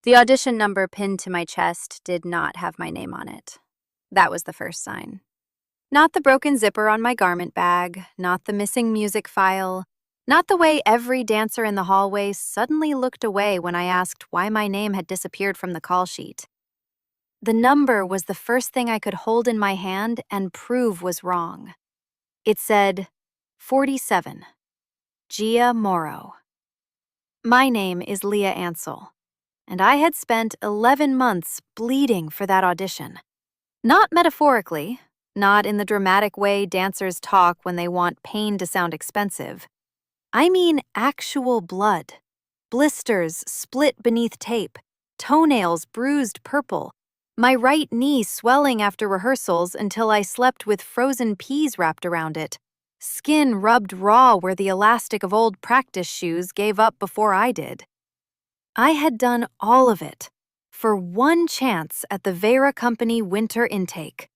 The audition number pinned to my chest did not have my name on it. That was the first sign. Not the broken zipper on my garment bag, not the missing music file, not the way every dancer in the hallway suddenly looked away when I asked why my name had disappeared from the call sheet. The number was the first thing I could hold in my hand and prove was wrong. It said 47, Gia Morrow. My name is Leah Ansel, and I had spent 11 months bleeding for that audition. Not metaphorically, not in the dramatic way dancers talk when they want pain to sound expensive. I mean actual blood. Blisters split beneath tape, toenails bruised purple, my right knee swelling after rehearsals until I slept with frozen peas wrapped around it, skin rubbed raw where the elastic of old practice shoes gave up before I did. I had done all of it for one chance at the Vera Company winter intake.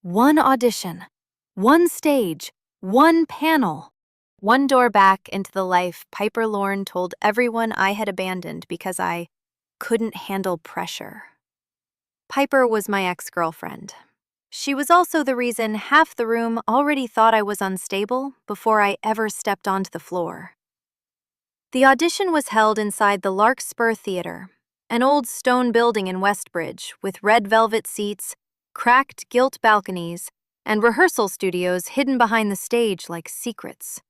One audition, one stage, one panel, one door back into the life Piper Lorne told everyone I had abandoned because I couldn't handle pressure. Piper was my ex-girlfriend. She was also the reason half the room already thought I was unstable before I ever stepped onto the floor. The audition was held inside the Larkspur Theater, an old stone building in Westbridge with red velvet seats, cracked gilt balconies, and rehearsal studios hidden behind the stage like secrets.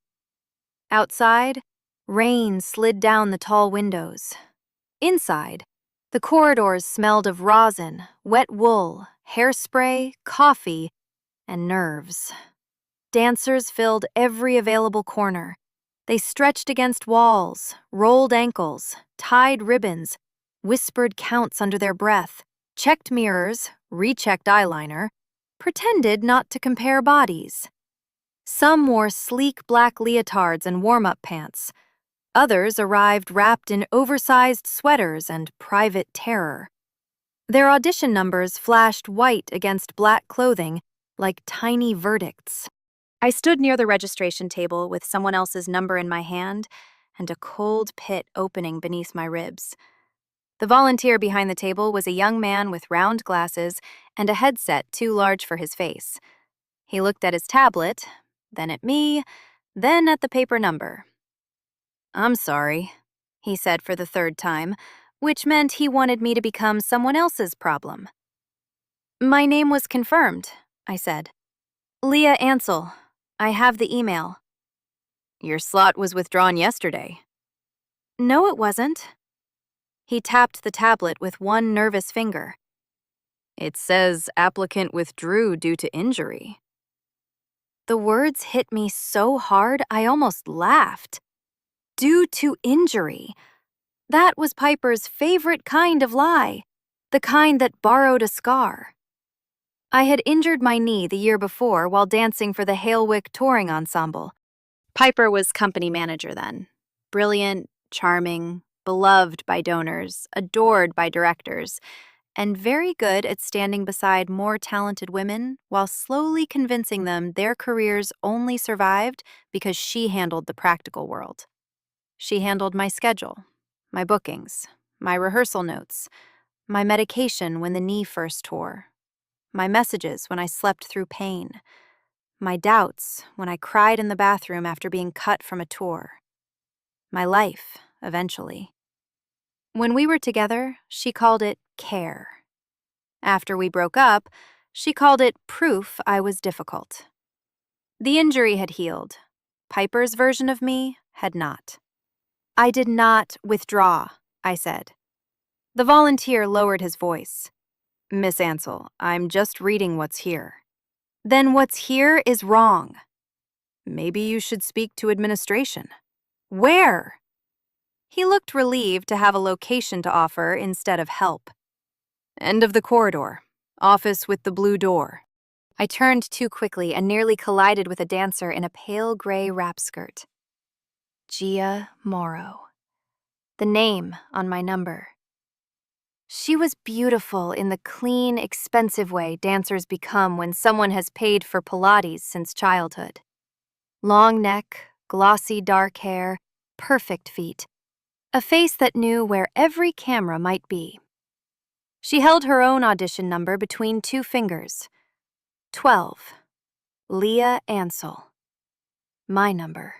Outside, rain slid down the tall windows. Inside, the corridors smelled of rosin, wet wool, hairspray, coffee, and nerves. Dancers filled every available corner. They stretched against walls, rolled ankles, tied ribbons, whispered counts under their breath, checked mirrors, rechecked eyeliner, pretended not to compare bodies. Some wore sleek black leotards and warm-up pants. Others arrived wrapped in oversized sweaters and private terror. Their audition numbers flashed white against black clothing like tiny verdicts. I stood near the registration table with someone else's number in my hand and a cold pit opening beneath my ribs. The volunteer behind the table was a young man with round glasses and a headset too large for his face. He looked at his tablet, then at me, then at the paper number. "I'm sorry," he said for the third time, which meant he wanted me to become someone else's problem. "My name was confirmed," I said. "Leah Ansel. I have the email." "Your slot was withdrawn yesterday." "No, it wasn't." He tapped the tablet with one nervous finger. "It says applicant withdrew due to injury." The words hit me so hard I almost laughed. Due to injury. That was Piper's favorite kind of lie, the kind that borrowed a scar. I had injured my knee the year before while dancing for the Halewick Touring Ensemble. Piper was company manager then. Brilliant, charming, beloved by donors, adored by directors, and very good at standing beside more talented women while slowly convincing them their careers only survived because she handled the practical world. She handled my schedule, my bookings, my rehearsal notes, my medication when the knee first tore, my messages when I slept through pain, my doubts when I cried in the bathroom after being cut from a tour, my life, eventually. When we were together, she called it care. After we broke up, she called it proof I was difficult. The injury had healed. Piper's version of me had not. "I did not withdraw," I said. The volunteer lowered his voice. "Miss Ansel, I'm just reading what's here." "Then what's here is wrong." "Maybe you should speak to administration." "Where?" He looked relieved to have a location to offer instead of help. "End of the corridor. Office with the blue door." I turned too quickly and nearly collided with a dancer in a pale gray wrap skirt. Gia Morrow. The name on my number. She was beautiful in the clean, expensive way dancers become when someone has paid for Pilates since childhood. Long neck, glossy dark hair, perfect feet. a face that knew where every camera might be. She held her own audition number between 2 fingers. 12. Leah Ansel. My number.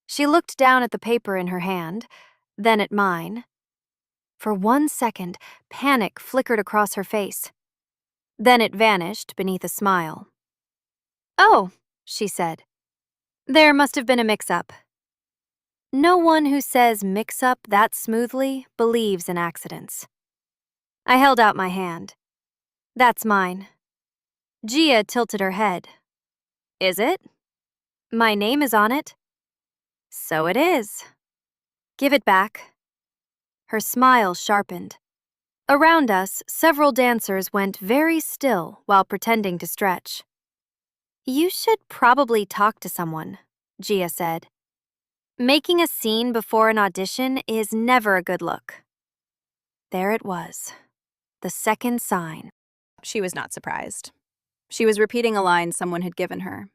She looked down at the paper in her hand, then at mine. For 1 second, panic flickered across her face. Then it vanished beneath a smile. "Oh," she said. "There must have been a mix-up." No one who says mix-up that smoothly believes in accidents. I held out my hand. "That's mine." Gia tilted her head. "Is it? My name is on it." "So it is." "Give it back." Her smile sharpened. Around us, several dancers went very still while pretending to stretch. "You should probably talk to someone," Gia said. "Making a scene before an audition is never a good look." There it was, the second sign. She was not surprised. She was repeating a line someone had given her.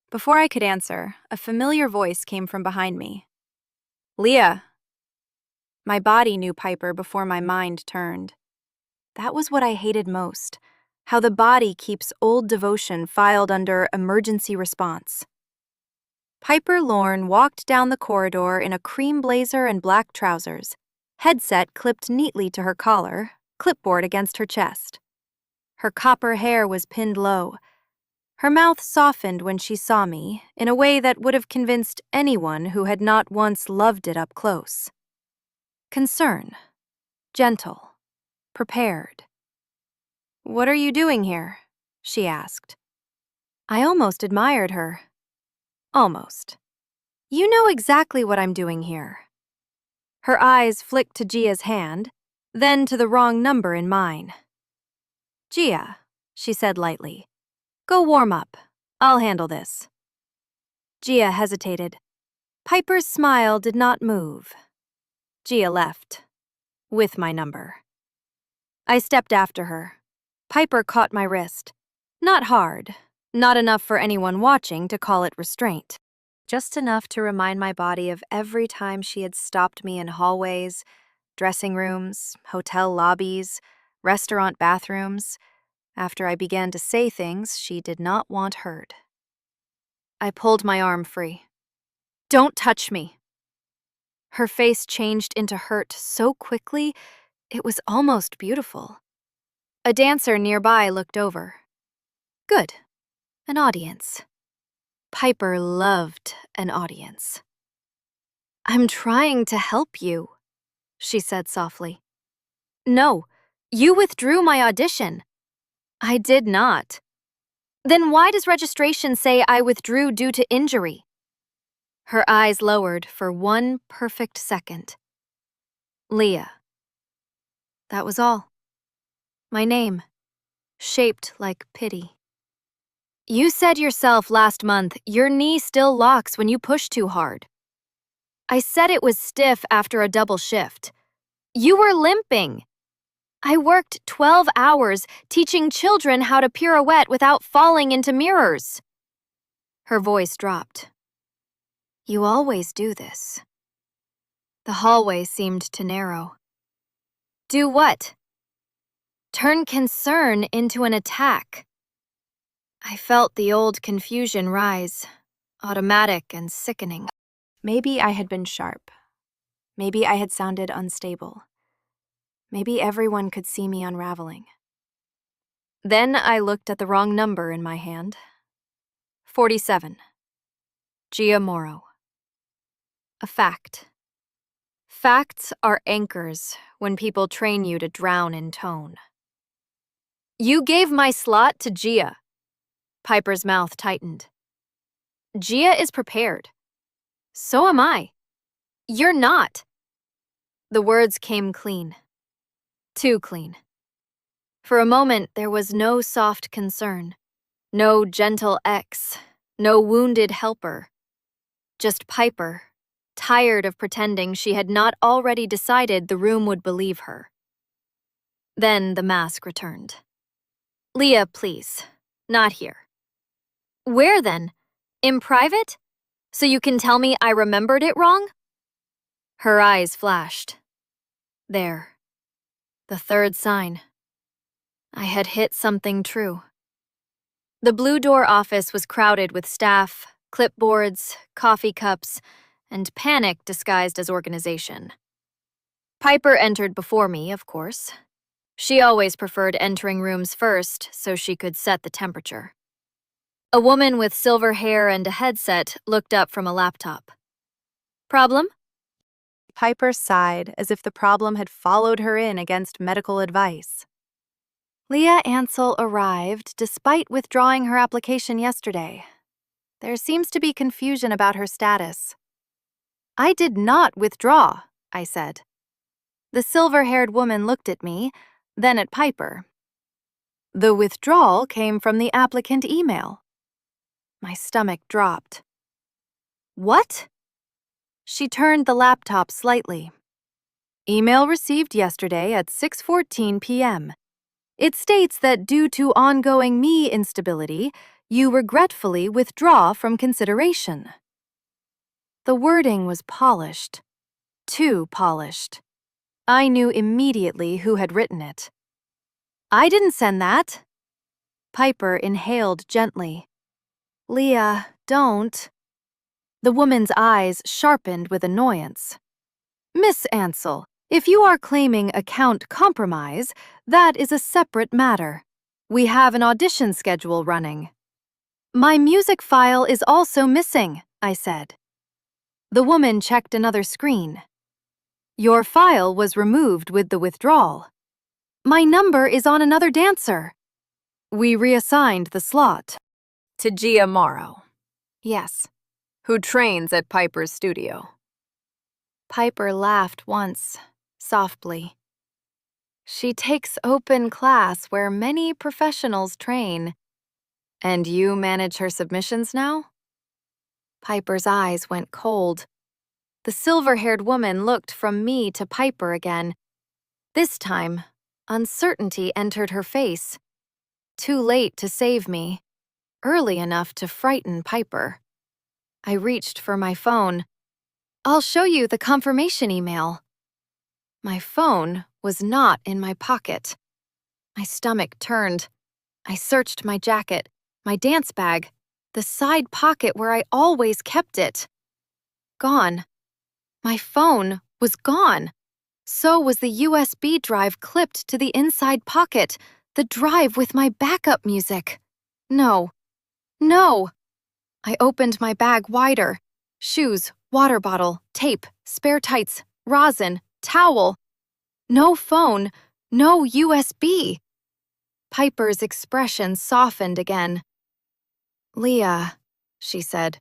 Before I could answer, a familiar voice came from behind me. "Leah." My body knew Piper before my mind turned. That was what I hated most, how the body keeps old devotion filed under emergency response. Piper Lorne walked down the corridor in a cream blazer and black trousers, headset clipped neatly to her collar, clipboard against her chest. Her copper hair was pinned low. Her mouth softened when she saw me in a way that would have convinced anyone who had not once loved it up close. Concern. Gentle. Prepared. "What are you doing here?" she asked. I almost admired her. Almost. "You know exactly what I'm doing here." Her eyes flicked to Gia's hand, then to the wrong number in mine. "Gia," she said lightly, "go warm up. I'll handle this." Gia hesitated. Piper's smile did not move. Gia left, with my number. I stepped after her. Piper caught my wrist. Not hard, not enough for anyone watching to call it restraint. Just enough to remind my body of every time she had stopped me in hallways, dressing rooms, hotel lobbies, restaurant bathrooms, after I began to say things she did not want heard. I pulled my arm free. "Don't touch me." Her face changed into hurt so quickly, it was almost beautiful. A dancer nearby looked over. Good. An audience. Piper loved an audience. "I'm trying to help you," she said softly. "No, you withdrew my audition." "I did not." "Then why does registration say I withdrew due to injury?" Her eyes lowered for 1 perfect second. Leah. That was all. My name, shaped like pity. "You said yourself last month your knee still locks when you push too hard." "I said it was stiff after a double shift." "You were limping." "I worked 12 hours teaching children how to pirouette without falling into mirrors." Her voice dropped. "You always do this." The hallway seemed to narrow. "Do what?" "Turn concern into an attack." I felt the old confusion rise, automatic and sickening. Maybe I had been sharp. Maybe I had sounded unstable. Maybe everyone could see me unraveling. Then I looked at the wrong number in my hand. 47. Gia Morrow. A fact. Facts are anchors when people train you to drown in tone. "You gave my slot to Gia." Piper's mouth tightened. "Gia is prepared. So am I." "You're not." The words came clean. Too clean. For a moment, there was no soft concern, no gentle ex, no wounded helper. Just Piper, tired of pretending she had not already decided the room would believe her. Then the mask returned. "Leah, please, not here." "Where then? In private? So you can tell me I remembered it wrong?" Her eyes flashed. There. The third sign. I had hit something true. The Blue Door office was crowded with staff, clipboards, coffee cups, and panic disguised as organization. Piper entered before me, of course. She always preferred entering rooms first so she could set the temperature. A woman with silver hair and a headset looked up from a laptop. Problem? Piper sighed as if the problem had followed her in against medical advice. Leah Ansel arrived despite withdrawing her application yesterday. There seems to be confusion about her status. I did not withdraw, I said. The silver-haired woman looked at me, then at Piper. The withdrawal came from the applicant email. My stomach dropped. What? She turned the laptop slightly. Email received yesterday at 6:14 p.m. It states that due to ongoing me instability, you regretfully withdraw from consideration. The wording was polished. Too polished. I knew immediately who had written it. I didn't send that. Piper inhaled gently. Leah, don't. The woman's eyes sharpened with annoyance. Miss Ansel, if you are claiming account compromise, that is a separate matter. We have an audition schedule running. My music file is also missing, I said. The woman checked another screen. Your file was removed with the withdrawal. My number is on another dancer. We reassigned the slot. To Gia Morrow. Yes. Who trains at Piper's studio. Piper laughed once, softly. She takes open class where many professionals train. And you manage her submissions now? Piper's eyes went cold. The silver-haired woman looked from me to Piper again. This time, uncertainty entered her face. Too late to save me. Early enough to frighten Piper. I reached for my phone. I'll show you the confirmation email. My phone was not in my pocket. My stomach turned. I searched my jacket, my dance bag, the side pocket where I always kept it. Gone. My phone was gone. So was the USB drive clipped to the inside pocket, the drive with my backup music. No. No. I opened my bag wider. Shoes, water bottle, tape, spare tights, rosin, towel. No phone, no USB. Piper's expression softened again. Leah, she said,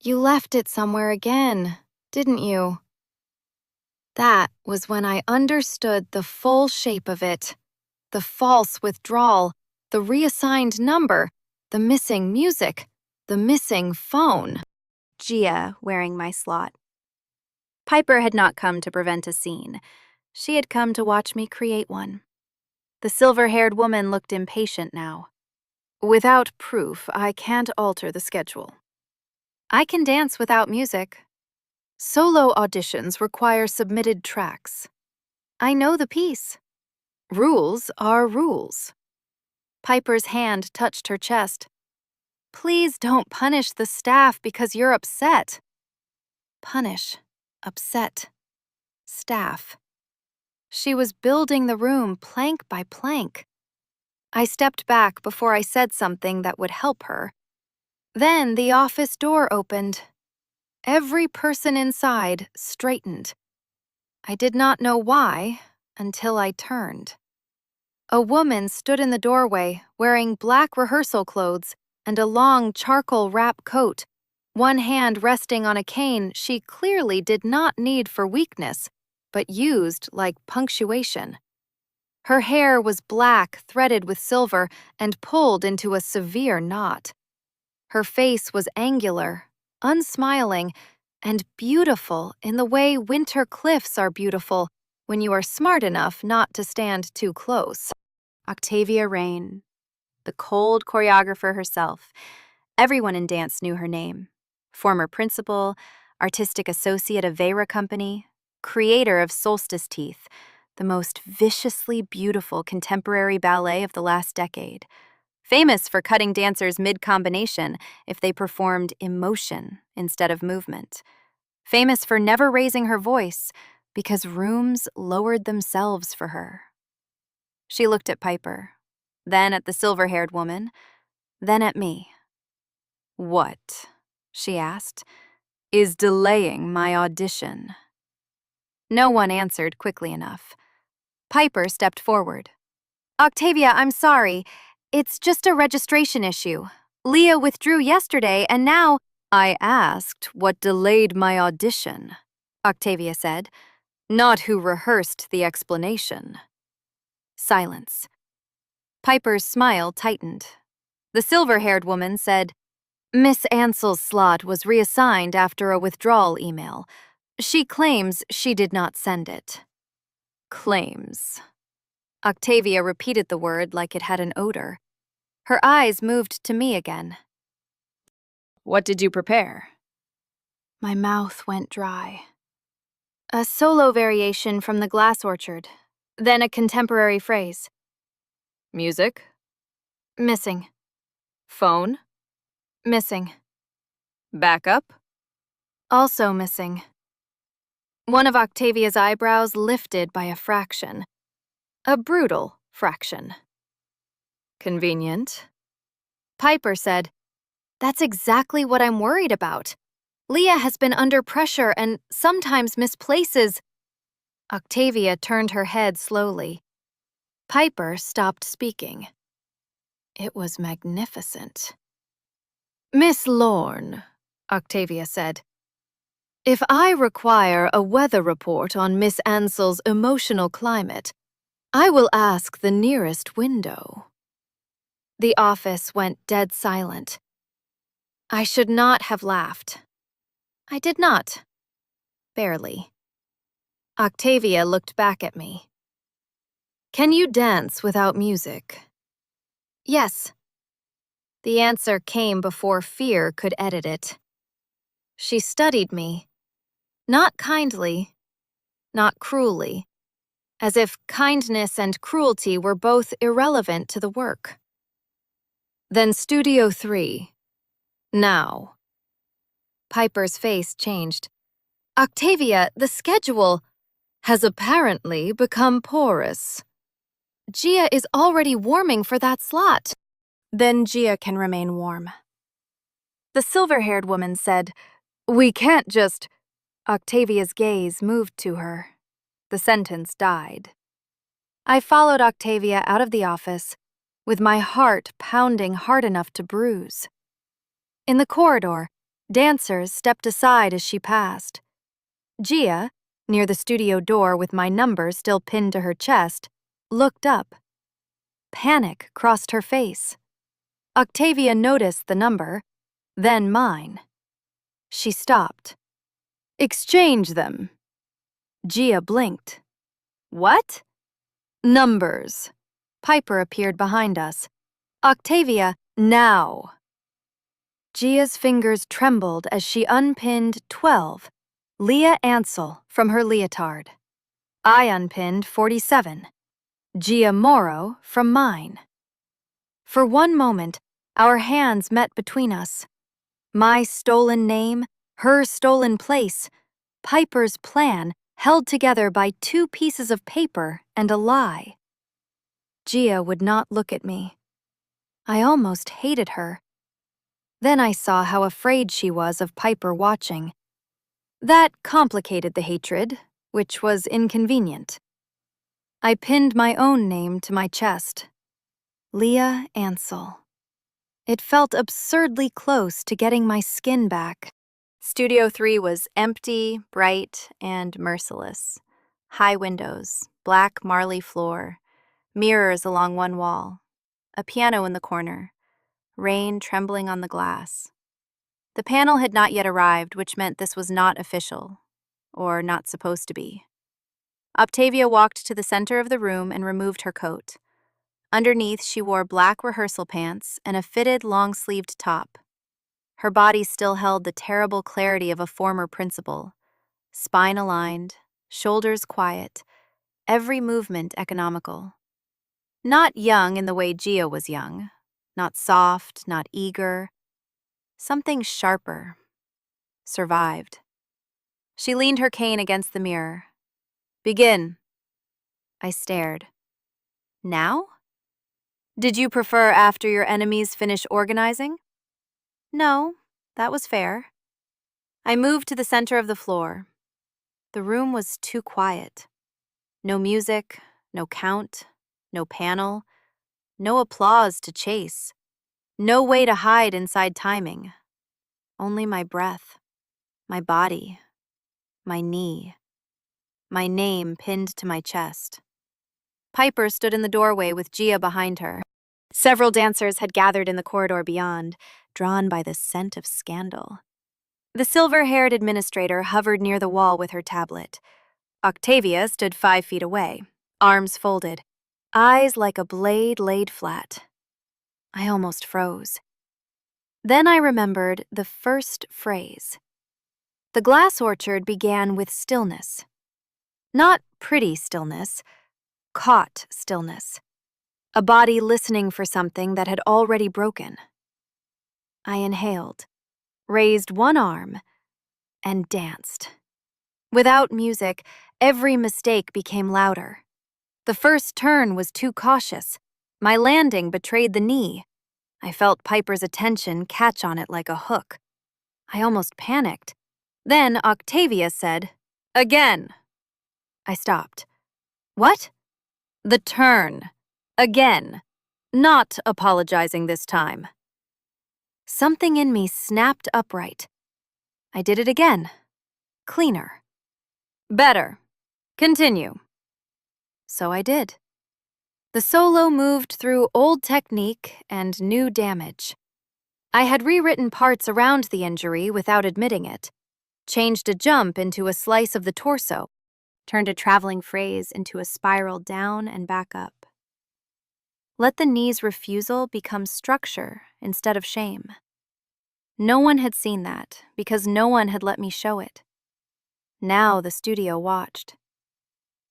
you left it somewhere again, didn't you? That was when I understood the full shape of it. The false withdrawal, the reassigned number, the missing music, the missing phone. Gia wearing my slot. Piper had not come to prevent a scene. She had come to watch me create one. The silver-haired woman looked impatient now. Without proof, I can't alter the schedule. I can dance without music. Solo auditions require submitted tracks. I know the piece. Rules are rules. Piper's hand touched her chest. Please don't punish the staff because you're upset. Punish, upset, staff. She was building the room plank by plank. I stepped back before I said something that would help her. Then the office door opened. Every person inside straightened. I did not know why until I turned. A woman stood in the doorway wearing black rehearsal clothes and a long charcoal wrap coat, one hand resting on a cane she clearly did not need for weakness, but used like punctuation. Her hair was black, threaded with silver, and pulled into a severe knot. Her face was angular, unsmiling, and beautiful in the way winter cliffs are beautiful when you are smart enough not to stand too close. Octavia Rain, the cold choreographer herself. Everyone in dance knew her name. Former principal, artistic associate of Vera Company, creator of Solstice Teeth, the most viciously beautiful contemporary ballet of the last decade, famous for cutting dancers mid-combination if they performed emotion instead of movement, famous for never raising her voice because rooms lowered themselves for her. She looked at Piper, then at the silver-haired woman, then at me. "What," she asked, "is delaying my audition?" No one answered quickly enough. Piper stepped forward. "Octavia, I'm sorry. It's just a registration issue. Leah withdrew yesterday, and now—" "I asked what delayed my audition," Octavia said, "not who rehearsed the explanation." Silence. Piper's smile tightened. The silver-haired woman said, "Miss Ansell's slot was reassigned after a withdrawal email. She claims she did not send it." "Claims." Octavia repeated the word like it had an odor. Her eyes moved to me again. "What did you prepare?" My mouth went dry. "A solo variation from the Glass Orchard, then a contemporary phrase." "Music?" "Missing." "Phone?" "Missing." "Backup?" "Also missing." One of Octavia's eyebrows lifted by a fraction. A brutal fraction. "Convenient." Piper said, "That's exactly what I'm worried about. Leah has been under pressure and sometimes misplaces." Octavia turned her head slowly. Piper stopped speaking. It was magnificent. "Miss Lorne," Octavia said, "if I require a weather report on Miss Ansell's emotional climate, I will ask the nearest window." The office went dead silent. I should not have laughed. I did not. Barely. Octavia looked back at me. "Can you dance without music?" "Yes." The answer came before fear could edit it. She studied me. Not kindly, not cruelly, as if kindness and cruelty were both irrelevant to the work. "Then Studio 3. Now." Piper's face changed. "Octavia, the schedule has apparently become porous. Gia is already warming for that slot." "Then Gia can remain warm." The silver-haired woman said, "We can't just—" Octavia's gaze moved to her. The sentence died. I followed Octavia out of the office, with my heart pounding hard enough to bruise. In the corridor, dancers stepped aside as she passed. Gia, near the studio door with my number still pinned to her chest, looked up. Panic crossed her face. Octavia noticed the number, then mine. She stopped. "Exchange them." Gia blinked. "What?" "Numbers." Piper appeared behind us. "Octavia, now." Gia's fingers trembled as she unpinned 12, Leah Ansell, from her leotard. I unpinned 47, Gia Morrow, from mine. For one moment, our hands met between us. My stolen name, her stolen place, Piper's plan held together by 2 pieces of paper and a lie. Gia would not look at me. I almost hated her. Then I saw how afraid she was of Piper watching. That complicated the hatred, which was inconvenient. I pinned my own name to my chest. Leah Ansell. It felt absurdly close to getting my skin back. Studio 3 was empty, bright, and merciless. High windows, black marley floor, mirrors along one wall, a piano in the corner, rain trembling on the glass. The panel had not yet arrived, which meant this was not official, or not supposed to be. Octavia walked to the center of the room and removed her coat. Underneath, she wore black rehearsal pants and a fitted, long-sleeved top. Her body still held the terrible clarity of a former principal, spine aligned, shoulders quiet, every movement economical. Not young in the way Gia was young, not soft, not eager. Something sharper. Survived. She leaned her cane against the mirror. Begin. I stared. Now? Did you prefer after your enemies finish organizing? No, that was fair. I moved to the center of the floor. The room was too quiet. No music, no count, no panel, no applause to chase, no way to hide inside timing. Only my breath, my body, my knee, my name pinned to my chest. Piper stood in the doorway with Gia behind her. Several dancers had gathered in the corridor beyond, drawn by the scent of scandal. The silver-haired administrator hovered near the wall with her tablet. Octavia stood 5 feet away, arms folded, eyes like a blade laid flat. I almost froze. Then I remembered the first phrase. The glass orchard began with stillness. Not pretty stillness, caught stillness. A body listening for something that had already broken. I inhaled, raised one arm, and danced. Without music, every mistake became louder. The first turn was too cautious. My landing betrayed the knee. I felt Piper's attention catch on it like a hook. I almost panicked. Then Octavia said, "Again." I stopped. What? The turn. Again. Not apologizing this time. Something in me snapped upright. I did it again. Cleaner. Better. Continue. So I did. The solo moved through old technique and new damage. I had rewritten parts around the injury without admitting it, changed a jump into a slice of the torso, turned a traveling phrase into a spiral down and back up. Let the knee's refusal become structure instead of shame. No one had seen that because no one had let me show it. Now the studio watched.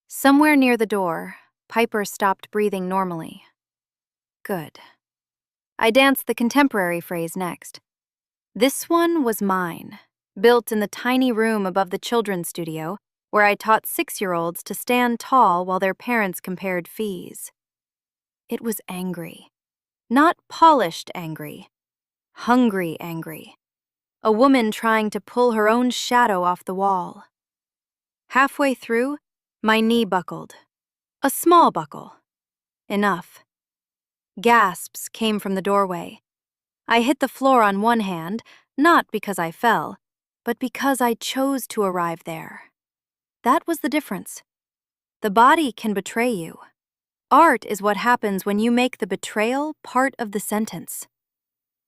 Somewhere near the door, Piper stopped breathing normally. Good. I danced the contemporary phrase next. This one was mine, built in the tiny room above the children's studio, where I taught 6-year-olds to stand tall while their parents compared fees. It was angry. Not polished angry. Hungry angry. A woman trying to pull her own shadow off the wall. Halfway through, my knee buckled. A small buckle. Enough. Gasps came from the doorway. I hit the floor on one hand, not because I fell, but because I chose to arrive there. That was the difference. The body can betray you. Art is what happens when you make the betrayal part of the sentence.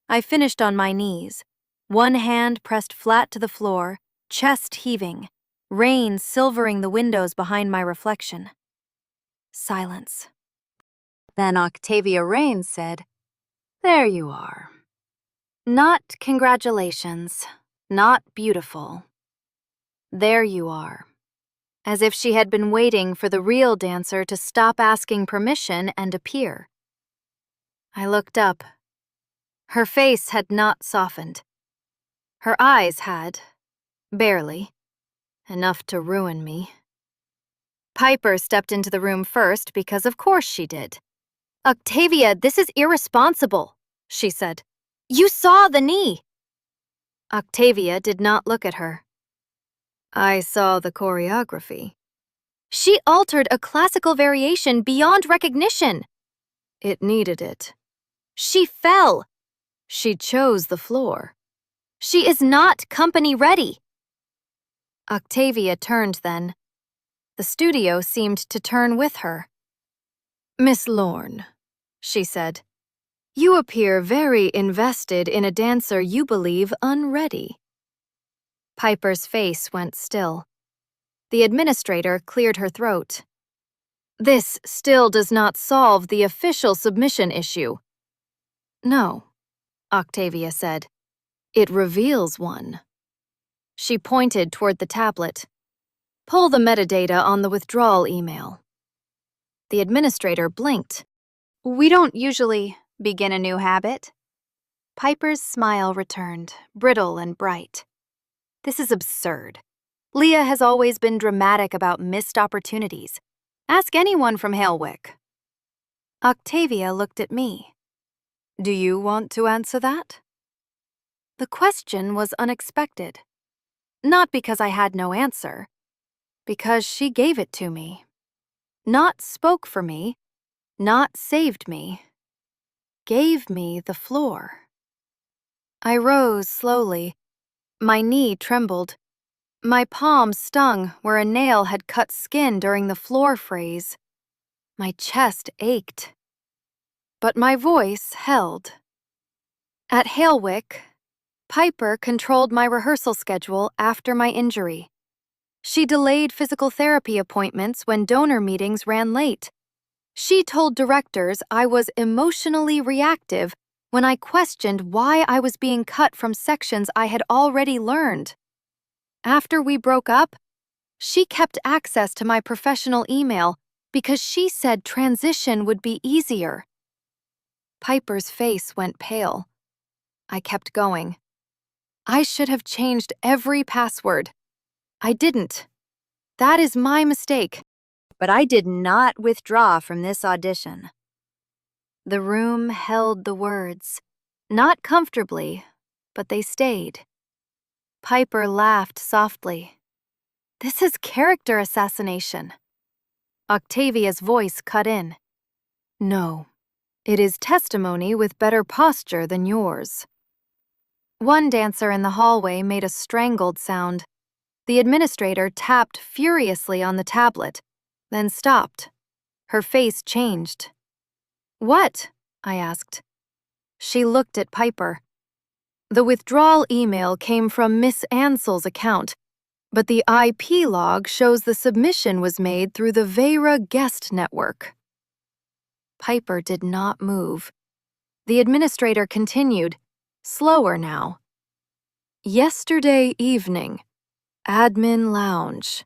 I finished on my knees, one hand pressed flat to the floor, chest heaving, rain silvering the windows behind my reflection. Silence. Then Octavia Rain said, "There you are. Not congratulations, not beautiful. There you are." As if she had been waiting for the real dancer to stop asking permission and appear. I looked up. Her face had not softened. Her eyes had, barely, enough to ruin me. Piper stepped into the room first because of course she did. "Octavia, this is irresponsible," she said. "You saw the knee." Octavia did not look at her. "I saw the choreography." "She altered a classical variation beyond recognition." "It needed it." "She fell." "She chose the floor." "She is not company ready." Octavia turned then. The studio seemed to turn with her. "Miss Lorne," she said, "you appear very invested in a dancer you believe unready." Piper's face went still. The administrator cleared her throat. "This still does not solve the official submission issue." "No," Octavia said. "It reveals one." She pointed toward the tablet. Pull the metadata on the withdrawal email. The administrator blinked. We don't usually begin a new habit. Piper's smile returned, brittle and bright. This is absurd. Leah has always been dramatic about missed opportunities. Ask anyone from Halewick. Octavia looked at me. Do you want to answer that? The question was unexpected. Not because I had no answer, because she gave it to me. Not spoke for me, not saved me, gave me the floor. I rose slowly. My knee trembled. My palm stung where a nail had cut skin during the floor phrase. My chest ached. But my voice held. At Halewick, Piper controlled my rehearsal schedule after my injury. She delayed physical therapy appointments when donor meetings ran late. She told directors I was emotionally reactive when I questioned why I was being cut from sections I had already learned. After we broke up, she kept access to my professional email because she said transition would be easier. Piper's face went pale. I kept going. I should have changed every password. I didn't. That is my mistake. But I did not withdraw from this audition. The room held the words, not comfortably, but they stayed. Piper laughed softly. This is character assassination. Octavia's voice cut in. No, it is testimony with better posture than yours. One dancer in the hallway made a strangled sound. The administrator tapped furiously on the tablet, then stopped. Her face changed. What? I asked. She looked at Piper. The withdrawal email came from Miss Ansell's account, but the IP log shows the submission was made through the Vera guest network. Piper did not move. The administrator continued, slower now. Yesterday evening, admin lounge.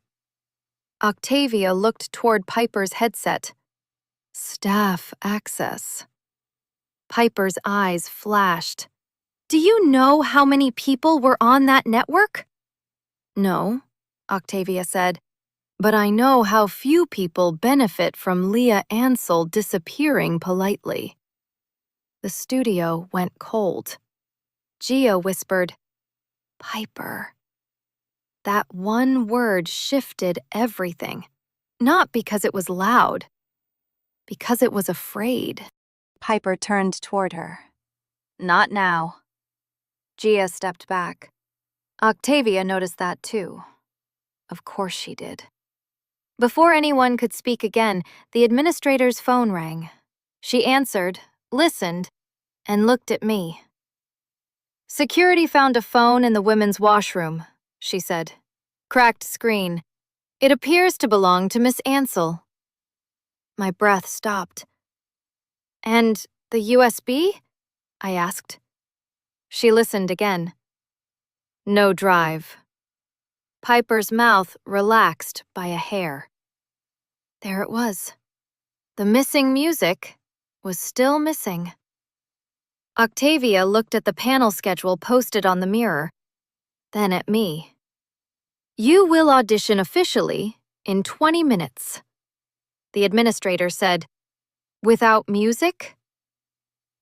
Octavia looked toward Piper's headset. Staff access. Piper's eyes flashed. Do you know how many people were on that network? No, Octavia said, but I know how few people benefit from Leah Ansell disappearing politely. The studio went cold. Gia whispered, Piper. That one word shifted everything, not because it was loud, because it was afraid. Piper turned toward her. Not now. Gia stepped back. Octavia noticed that too. Of course she did. Before anyone could speak again, the administrator's phone rang. She answered, listened, and looked at me. Security found a phone in the women's washroom, she said. Cracked screen. It appears to belong to Miss Ansell. My breath stopped. And the USB? I asked. She listened again. No drive. Piper's mouth relaxed by a hair. There it was. The missing music was still missing. Octavia looked at the panel schedule posted on the mirror, then at me. You will audition officially in 20 minutes. The administrator said, without music?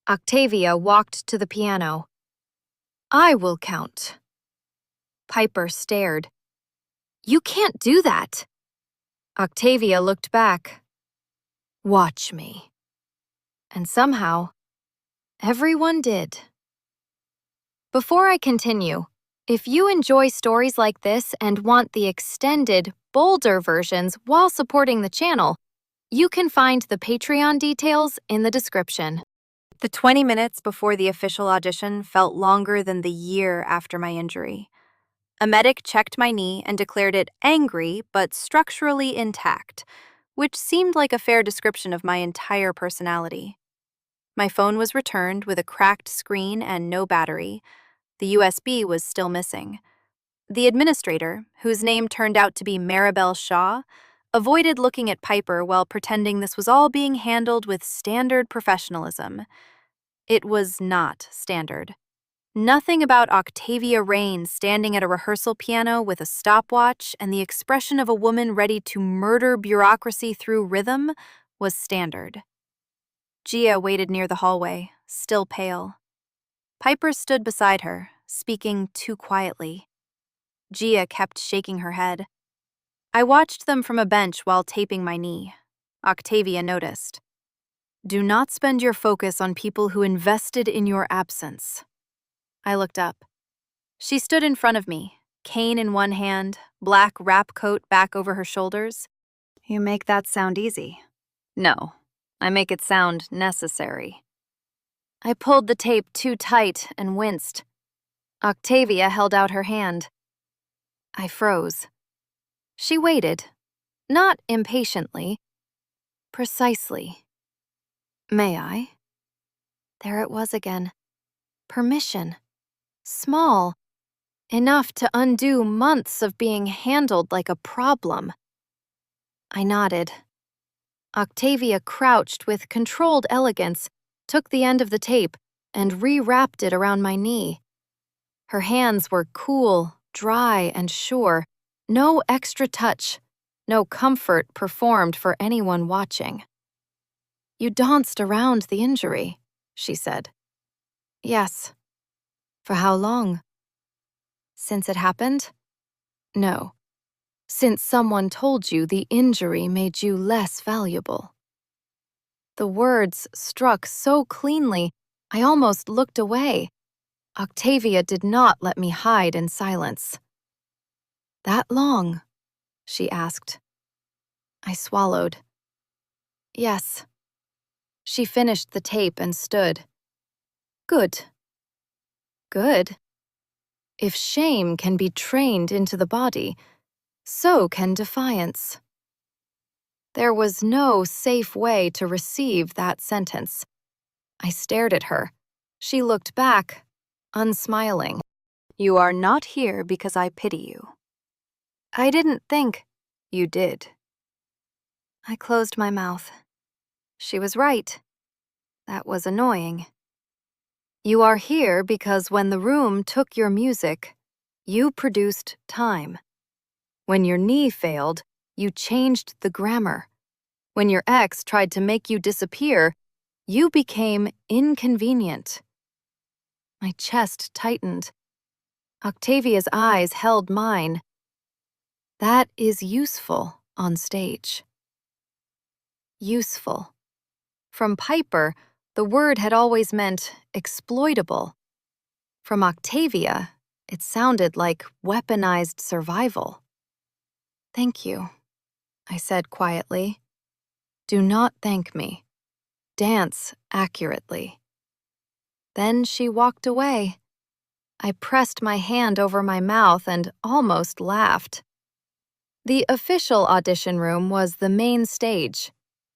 Octavia walked to the piano. I will count. Piper stared. You can't do that. Octavia looked back. Watch me. And somehow, everyone did. Before I continue, if you enjoy stories like this and want the extended, bolder versions while supporting the channel, you can find the Patreon details in the description. The 20 minutes before the official audition felt longer than the year after my injury. A medic checked my knee and declared it angry but structurally intact, which seemed like a fair description of my entire personality. My phone was returned with a cracked screen and no battery. The USB was still missing. The administrator, whose name turned out to be Maribel Shaw, avoided looking at Piper while pretending this was all being handled with standard professionalism. It was not standard. Nothing about Octavia Rain standing at a rehearsal piano with a stopwatch and the expression of a woman ready to murder bureaucracy through rhythm was standard. Gia waited near the hallway, still pale. Piper stood beside her, speaking too quietly. Gia kept shaking her head. I watched them from a bench while taping my knee. Octavia noticed. Do not spend your focus on people who invested in your absence. I looked up. She stood in front of me, cane in one hand, black wrap coat back over her shoulders. You make that sound easy. No, I make it sound necessary. I pulled the tape too tight and winced. Octavia held out her hand. I froze. She waited, not impatiently, precisely. May I? There it was again. Permission. Small. Enough to undo months of being handled like a problem. I nodded. Octavia crouched with controlled elegance, took the end of the tape, and rewrapped it around my knee. Her hands were cool, dry, and sure. No extra touch. No comfort performed for anyone watching. You danced around the injury, she said. Yes. For how long? Since it happened? No. Since someone told you the injury made you less valuable. The words struck so cleanly, I almost looked away. Octavia did not let me hide in silence. That long? She asked. I swallowed. Yes. She finished the tape and stood. Good. Good? If shame can be trained into the body, so can defiance. There was no safe way to receive that sentence. I stared at her. She looked back, unsmiling. You are not here because I pity you. I didn't think you did. I closed my mouth. She was right. That was annoying. You are here because when the room took your music, you produced time. When your knee failed, you changed the grammar. When your ex tried to make you disappear, you became inconvenient. My chest tightened. Octavia's eyes held mine. That is useful on stage. Useful. From Piper, the word had always meant exploitable. From Octavia, it sounded like weaponized survival. Thank you, I said quietly. Do not thank me. Dance accurately. Then she walked away. I pressed my hand over my mouth and almost laughed. The official audition room was the main stage,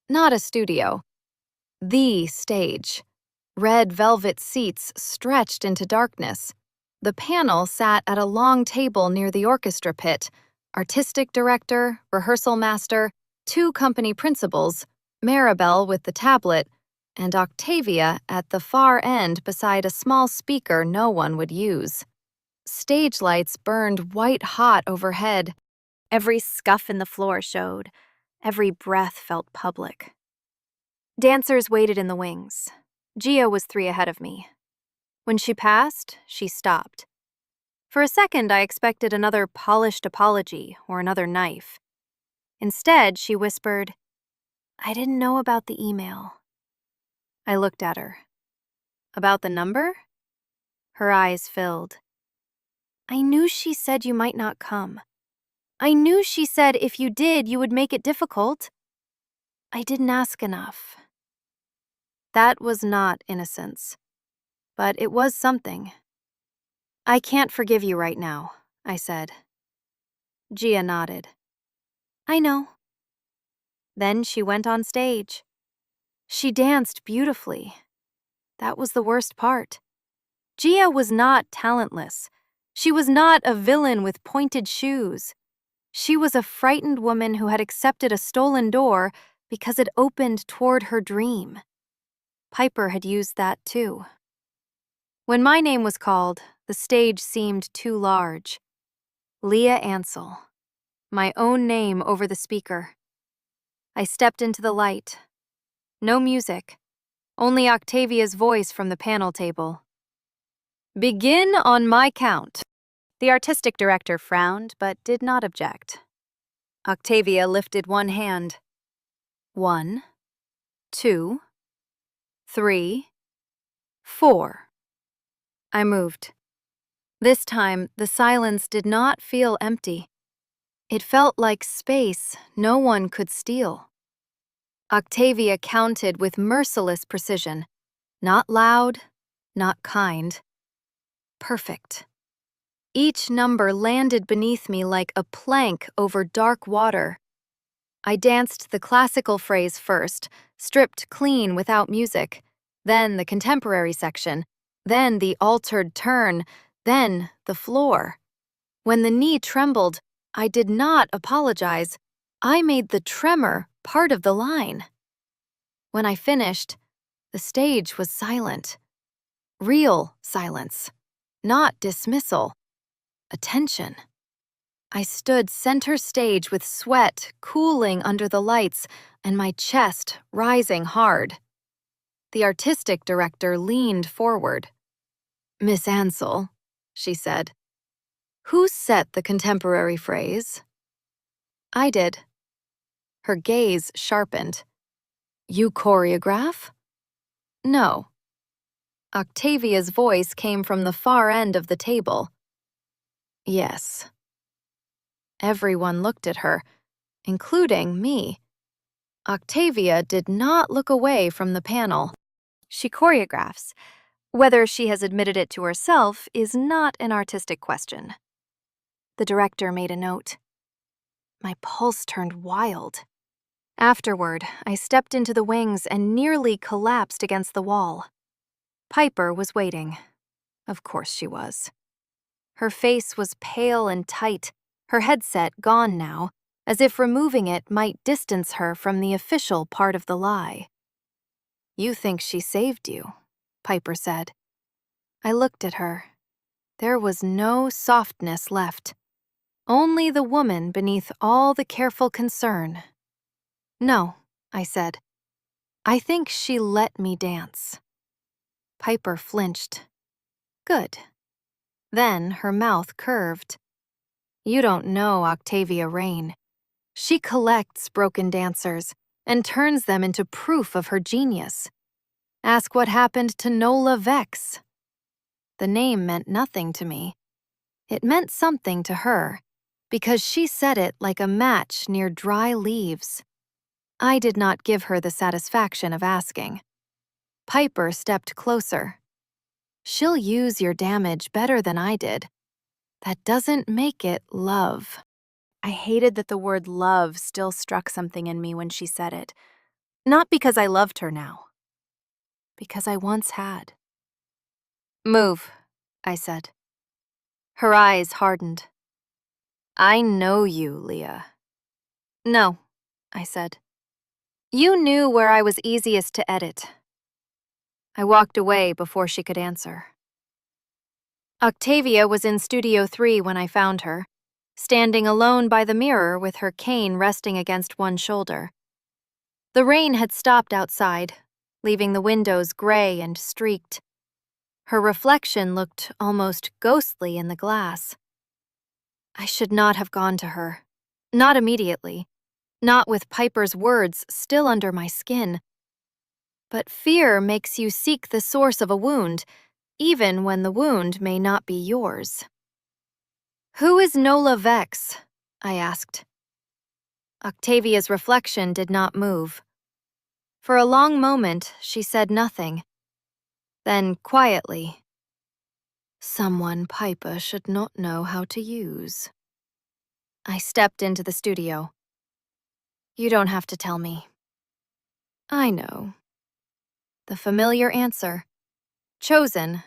not a studio. The stage. Red velvet seats stretched into darkness. The panel sat at a long table near the orchestra pit. Artistic director, rehearsal master, 2 company principals, Maribel with the tablet, and Octavia at the far end beside a small speaker no one would use. Stage lights burned white-hot overhead. Every scuff in the floor showed. Every breath felt public. Dancers waited in the wings. Gia was 3 ahead of me. When she passed, she stopped. For a second, I expected another polished apology or another knife. Instead, she whispered, I didn't know about the email. I looked at her. About the number? Her eyes filled. I knew she said you might not come. I knew she said if you did, you would make it difficult. I didn't ask enough. That was not innocence, but it was something. I can't forgive you right now, I said. Gia nodded. I know. Then she went on stage. She danced beautifully. That was the worst part. Gia was not talentless. She was not a villain with pointed shoes. She was a frightened woman who had accepted a stolen door because it opened toward her dream. Piper had used that too. When my name was called, the stage seemed too large. Leah Ansel. My own name over the speaker. I stepped into the light. No music, only Octavia's voice from the panel table. Begin on my count. The artistic director frowned but did not object. Octavia lifted one hand. 1, 2, 3, 4. I moved. This time, the silence did not feel empty. It felt like space no one could steal. Octavia counted with merciless precision. Not loud, not kind. Perfect. Each number landed beneath me like a plank over dark water. I danced the classical phrase first, stripped clean without music, then the contemporary section, then the altered turn, then the floor. When the knee trembled, I did not apologize. I made the tremor part of the line. When I finished, the stage was silent. Real silence, not dismissal. Attention. I stood center stage with sweat cooling under the lights and my chest rising hard. The artistic director leaned forward. "Miss Ansel," she said, "who set the contemporary phrase?" "I did." Her gaze sharpened. "You choreograph?" "No." Octavia's voice came from the far end of the table. "Yes." Everyone looked at her, including me. Octavia did not look away from the panel. She choreographs. Whether she has admitted it to herself is not an artistic question. The director made a note. My pulse turned wild. Afterward, I stepped into the wings and nearly collapsed against the wall. Piper was waiting. Of course she was. Her face was pale and tight, her headset gone now, as if removing it might distance her from the official part of the lie. "You think she saved you," Piper said. I looked at her. There was no softness left. Only the woman beneath all the careful concern. "No," I said. "I think she let me dance." Piper flinched. Good. Then her mouth curved. "You don't know Octavia Rain. She collects broken dancers and turns them into proof of her genius. Ask what happened to Nola Vex." The name meant nothing to me. It meant something to her, because she said it like a match near dry leaves. I did not give her the satisfaction of asking. Piper stepped closer. "She'll use your damage better than I did. That doesn't make it love." I hated that the word love still struck something in me when she said it. Not because I loved her now. Because I once had. "Move," I said. Her eyes hardened. "I know you, Leah." "No," I said. "You knew where I was easiest to edit." I walked away before she could answer. Octavia was in Studio 3 when I found her, standing alone by the mirror with her cane resting against one shoulder. The rain had stopped outside, leaving the windows gray and streaked. Her reflection looked almost ghostly in the glass. I should not have gone to her. Not immediately. Not with Piper's words still under my skin. But fear makes you seek the source of a wound, even when the wound may not be yours. "Who is Nola Vex?" I asked. Octavia's reflection did not move. For a long moment, she said nothing. Then, quietly, "Someone Piper should not know how to use." I stepped into the studio. "You don't have to tell me." "I know." The familiar answer. Chosen,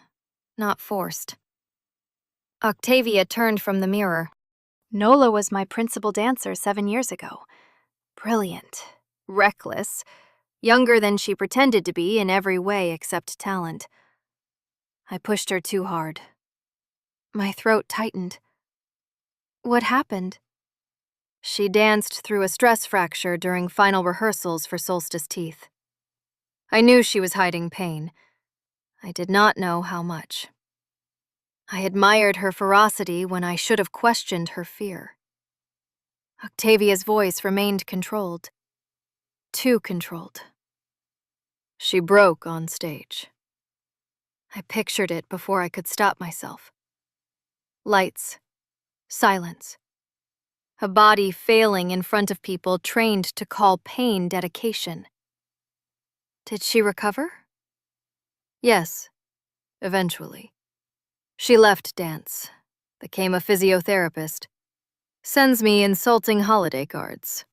not forced. Octavia turned from the mirror. Nola was my principal dancer 7 years ago. Brilliant, reckless, younger than she pretended to be in every way except talent. I pushed her too hard. My throat tightened. What happened? She danced through a stress fracture during final rehearsals for Solstice Teeth. I knew she was hiding pain. I did not know how much. I admired her ferocity when I should have questioned her fear. Octavia's voice remained controlled. Too controlled. She broke on stage. I pictured it before I could stop myself. Lights. Silence. A body failing in front of people trained to call pain dedication. Did she recover? Yes, eventually. She left dance, became a physiotherapist, sends me insulting holiday cards.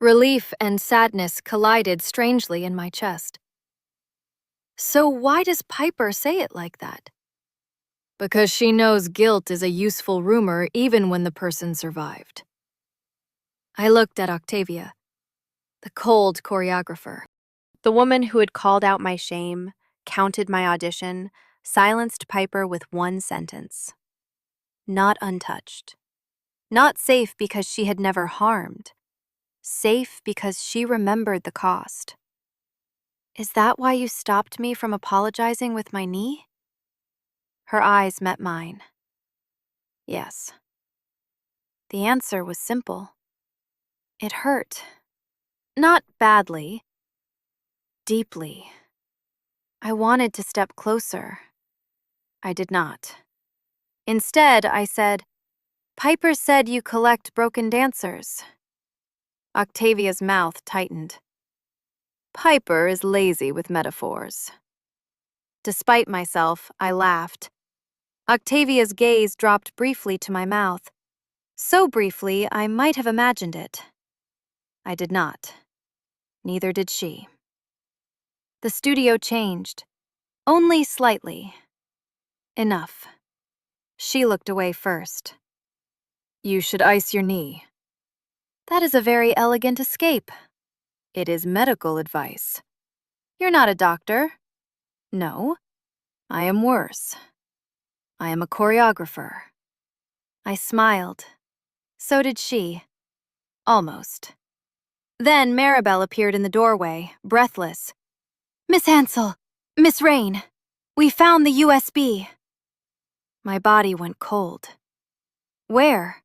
Relief and sadness collided strangely in my chest. So why does Piper say it like that? Because she knows guilt is a useful rumor even when the person survived. I looked at Octavia, the cold choreographer. The woman who had called out my shame, counted my audition, silenced Piper with one sentence. Not untouched. Not safe because she had never harmed. Safe because she remembered the cost. Is that why you stopped me from apologizing with my knee? Her eyes met mine. Yes. The answer was simple. It hurt. Not badly. Deeply. I wanted to step closer. I did not. Instead, I said, Piper said you collect broken dancers. Octavia's mouth tightened. Piper is lazy with metaphors. Despite myself, I laughed. Octavia's gaze dropped briefly to my mouth. So briefly, I might have imagined it. I did not. Neither did she. The studio changed. Only slightly. Enough. She looked away first. You should ice your knee. That is a very elegant escape. It is medical advice. You're not a doctor. No. I am worse. I am a choreographer. I smiled. So did she. Almost. Then Maribel appeared in the doorway, breathless. Miss Hansel, Miss Rain, we found the USB. My body went cold. Where?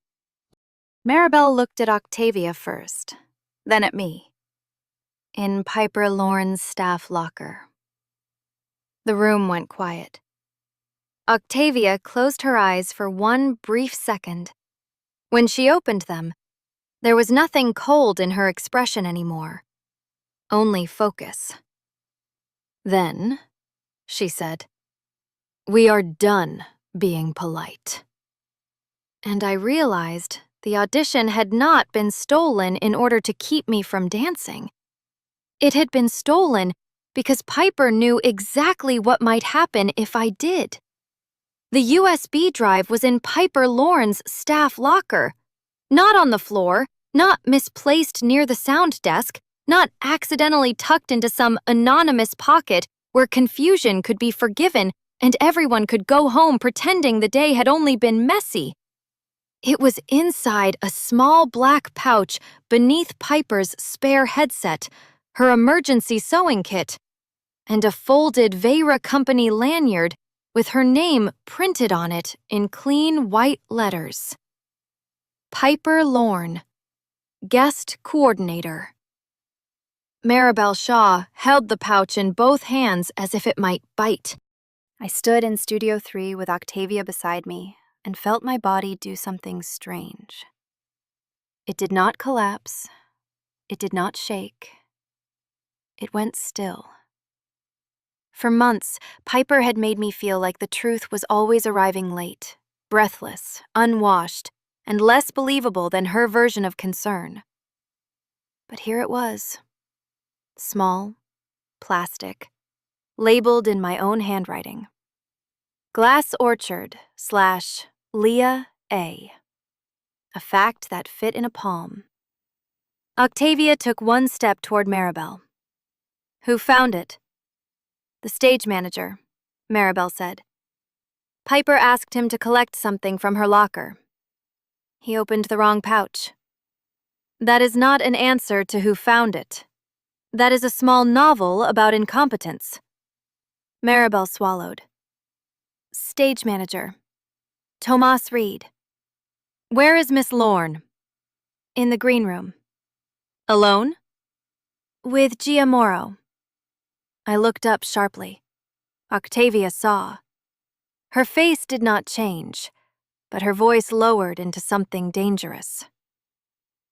Maribel looked at Octavia first, then at me. In Piper Lauren's staff locker. The room went quiet. Octavia closed her eyes for one brief second. When she opened them, there was nothing cold in her expression anymore. Only focus. Then, she said, we are done being polite. And I realized the audition had not been stolen in order to keep me from dancing. It had been stolen because Piper knew exactly what might happen if I did. The USB drive was in Piper Lauren's staff locker, not on the floor, not misplaced near the sound desk, not accidentally tucked into some anonymous pocket where confusion could be forgiven and everyone could go home pretending the day had only been messy. It was inside a small black pouch beneath Piper's spare headset, her emergency sewing kit, and a folded Vera Company lanyard with her name printed on it in clean white letters. Piper Lauren, Guest Coordinator. Maribel Shaw held the pouch in both hands as if it might bite. I stood in Studio 3 with Octavia beside me and felt my body do something strange. It did not collapse. It did not shake. It went still. For months, Piper had made me feel like the truth was always arriving late, breathless, unwashed, and less believable than her version of concern. But here it was. Small, plastic, labeled in my own handwriting. Glass Orchard / Leah A. A fact that fit in a palm. Octavia took one step toward Maribel. Who found it? The stage manager, Maribel said. Piper asked him to collect something from her locker. He opened the wrong pouch. That is not an answer to who found it. That is a small novel about incompetence. Maribel swallowed. Stage manager. Tomas Reed. Where is Miss Lorne? In the green room. Alone? With Gia Morrow. I looked up sharply. Octavia saw. Her face did not change, but her voice lowered into something dangerous.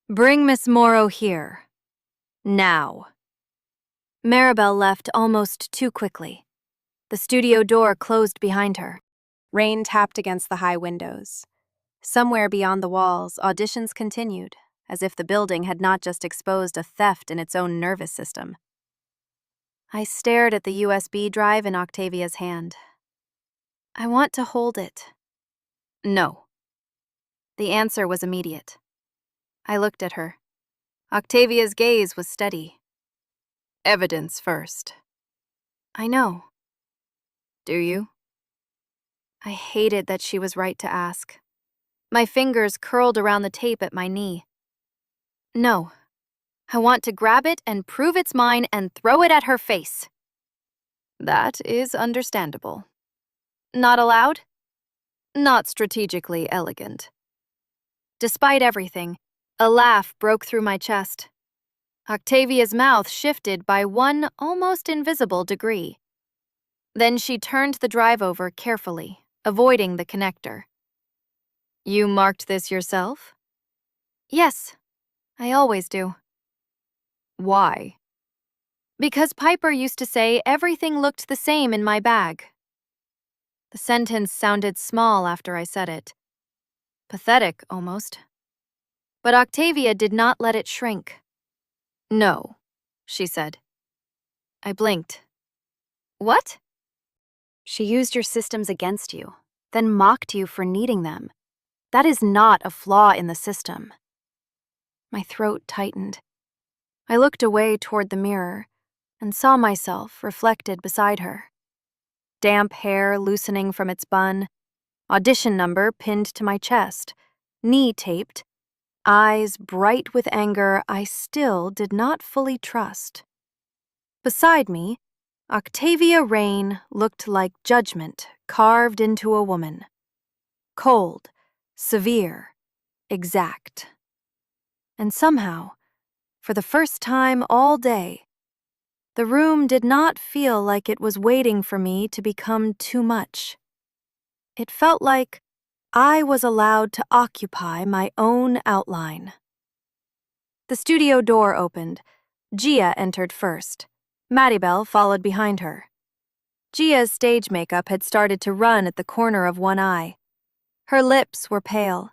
Bring Miss Morrow here. Now. Maribel left almost too quickly. The studio door closed behind her. Rain tapped against the high windows. Somewhere beyond the walls, auditions continued, as if the building had not just exposed a theft in its own nervous system. I stared at the USB drive in Octavia's hand. I want to hold it. No. The answer was immediate. I looked at her. Octavia's gaze was steady. Evidence first. I know. Do you? I hated that she was right to ask. My fingers curled around the tape at my knee. No. I want to grab it and prove it's mine and throw it at her face. That is understandable. Not allowed? Not strategically elegant. Despite everything, a laugh broke through my chest. Octavia's mouth shifted by one almost invisible degree. Then she turned the drive over carefully, avoiding the connector. You marked this yourself? Yes, I always do. Why? Because Piper used to say everything looked the same in my bag. The sentence sounded small after I said it. Pathetic, almost. But Octavia did not let it shrink. No, she said. I blinked. What? She used your systems against you, then mocked you for needing them. That is not a flaw in the system. My throat tightened. I looked away toward the mirror and saw myself reflected beside her. Damp hair loosening from its bun, audition number pinned to my chest, knee taped, eyes bright with anger I still did not fully trust. Beside me, Octavia Rain looked like judgment carved into a woman. Cold, severe, exact. And somehow, for the first time all day, the room did not feel like it was waiting for me to become too much. It felt like I was allowed to occupy my own outline. The studio door opened. Gia entered first. Maribel followed behind her. Gia's stage makeup had started to run at the corner of one eye. Her lips were pale.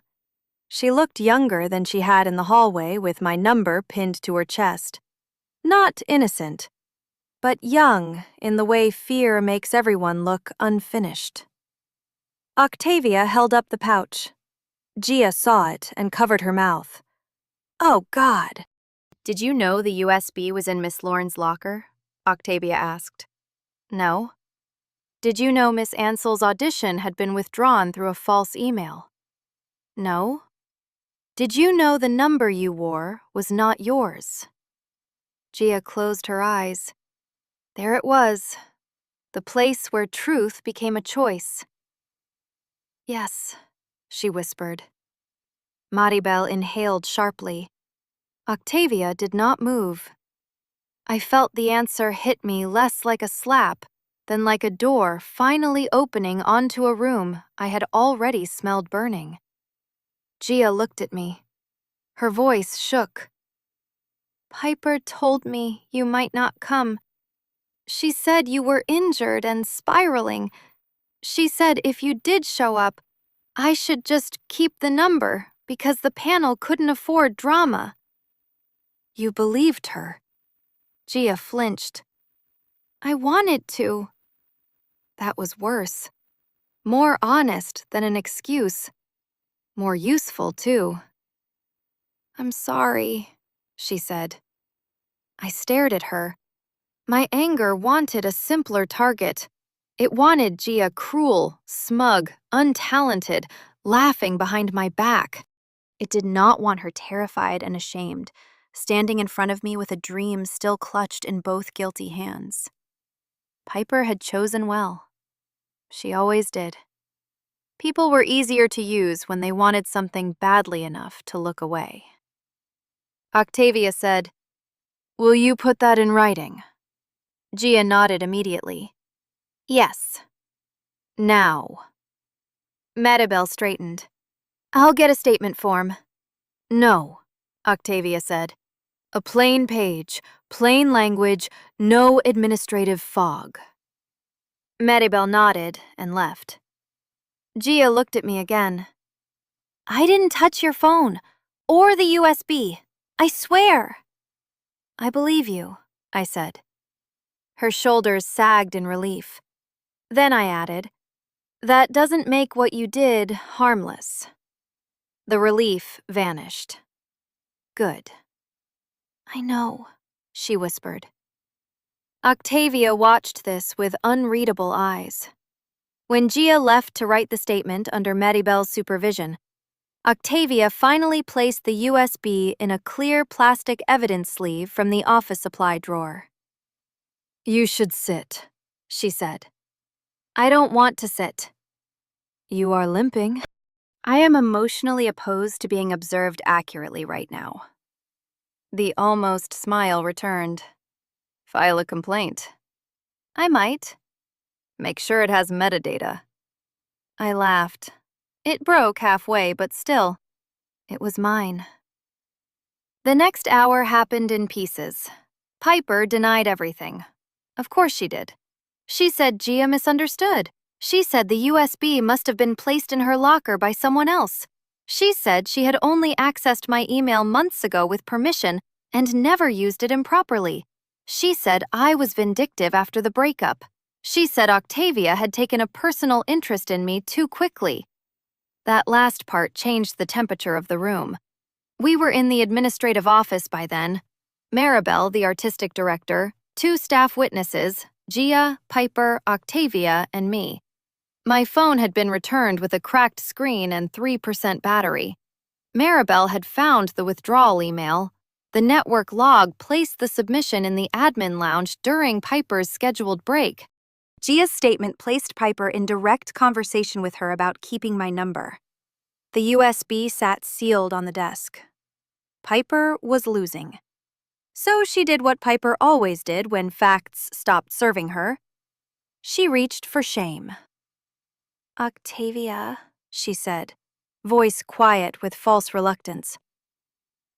She looked younger than she had in the hallway with my number pinned to her chest. Not innocent, but young in the way fear makes everyone look unfinished. Octavia held up the pouch. Gia saw it and covered her mouth. Oh, God. Did you know the USB was in Miss Lorne's locker? Octavia asked. No. Did you know Miss Ansell's audition had been withdrawn through a false email? No. Did you know the number you wore was not yours? Gia closed her eyes. There it was, the place where truth became a choice. Yes, she whispered. Maribel inhaled sharply. Octavia did not move. I felt the answer hit me less like a slap than like a door finally opening onto a room I had already smelled burning. Gia looked at me. Her voice shook. Piper told me you might not come. She said you were injured and spiraling. She said if you did show up, I should just keep the number because the panel couldn't afford drama. You believed her. Gia flinched. I wanted to. That was worse. More honest than an excuse. More useful, too. "I'm sorry," she said. I stared at her. My anger wanted a simpler target. It wanted Gia cruel, smug, untalented, laughing behind my back. It did not want her terrified and ashamed, standing in front of me with a dream still clutched in both guilty hands. Piper had chosen well. She always did. People were easier to use when they wanted something badly enough to look away. Octavia said, "Will you put that in writing?" Gia nodded immediately. "Yes. Now." Maribel straightened. "I'll get a statement form." "No," Octavia said. "A plain page, plain language, no administrative fog." Maribel nodded and left. Gia looked at me again. "I didn't touch your phone, or the USB. I swear." "I believe you," I said. Her shoulders sagged in relief. Then I added, "That doesn't make what you did harmless." The relief vanished. "Good." "I know," she whispered. Octavia watched this with unreadable eyes. When Gia left to write the statement under Maribel's supervision, Octavia finally placed the USB in a clear plastic evidence sleeve from the office supply drawer. "You should sit," she said. "I don't want to sit." "You are limping." I am emotionally opposed to being observed accurately right now. The almost smile returned. "File a complaint." "I might." "Make sure it has metadata." I laughed. It broke halfway, but still, it was mine. The next hour happened in pieces. Piper denied everything. Of course she did. She said Gia misunderstood. She said the USB must have been placed in her locker by someone else. She said she had only accessed my email months ago with permission and never used it improperly. She said I was vindictive after the breakup. She said Octavia had taken a personal interest in me too quickly. That last part changed the temperature of the room. We were in the administrative office by then. Maribel, the artistic director, 2 staff witnesses, Gia, Piper, Octavia, and me. My phone had been returned with a cracked screen and 3% battery. Maribel had found the withdrawal email. The network log placed the submission in the admin lounge during Piper's scheduled break. Gia's statement placed Piper in direct conversation with her about keeping my number. The USB sat sealed on the desk. Piper was losing. So she did what Piper always did when facts stopped serving her. She reached for shame. "Octavia," she said, voice quiet with false reluctance.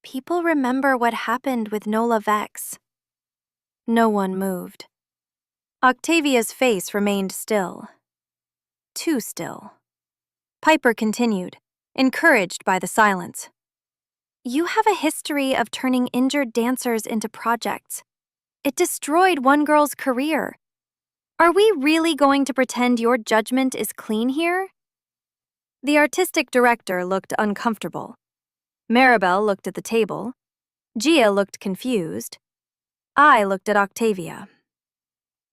"People remember what happened with Nola Vex." No one moved. Octavia's face remained still. Too still. Piper continued, encouraged by the silence. "You have a history of turning injured dancers into projects. It destroyed one girl's career. Are we really going to pretend your judgment is clean here?" The artistic director looked uncomfortable. Maribel looked at the table. Gia looked confused. I looked at Octavia.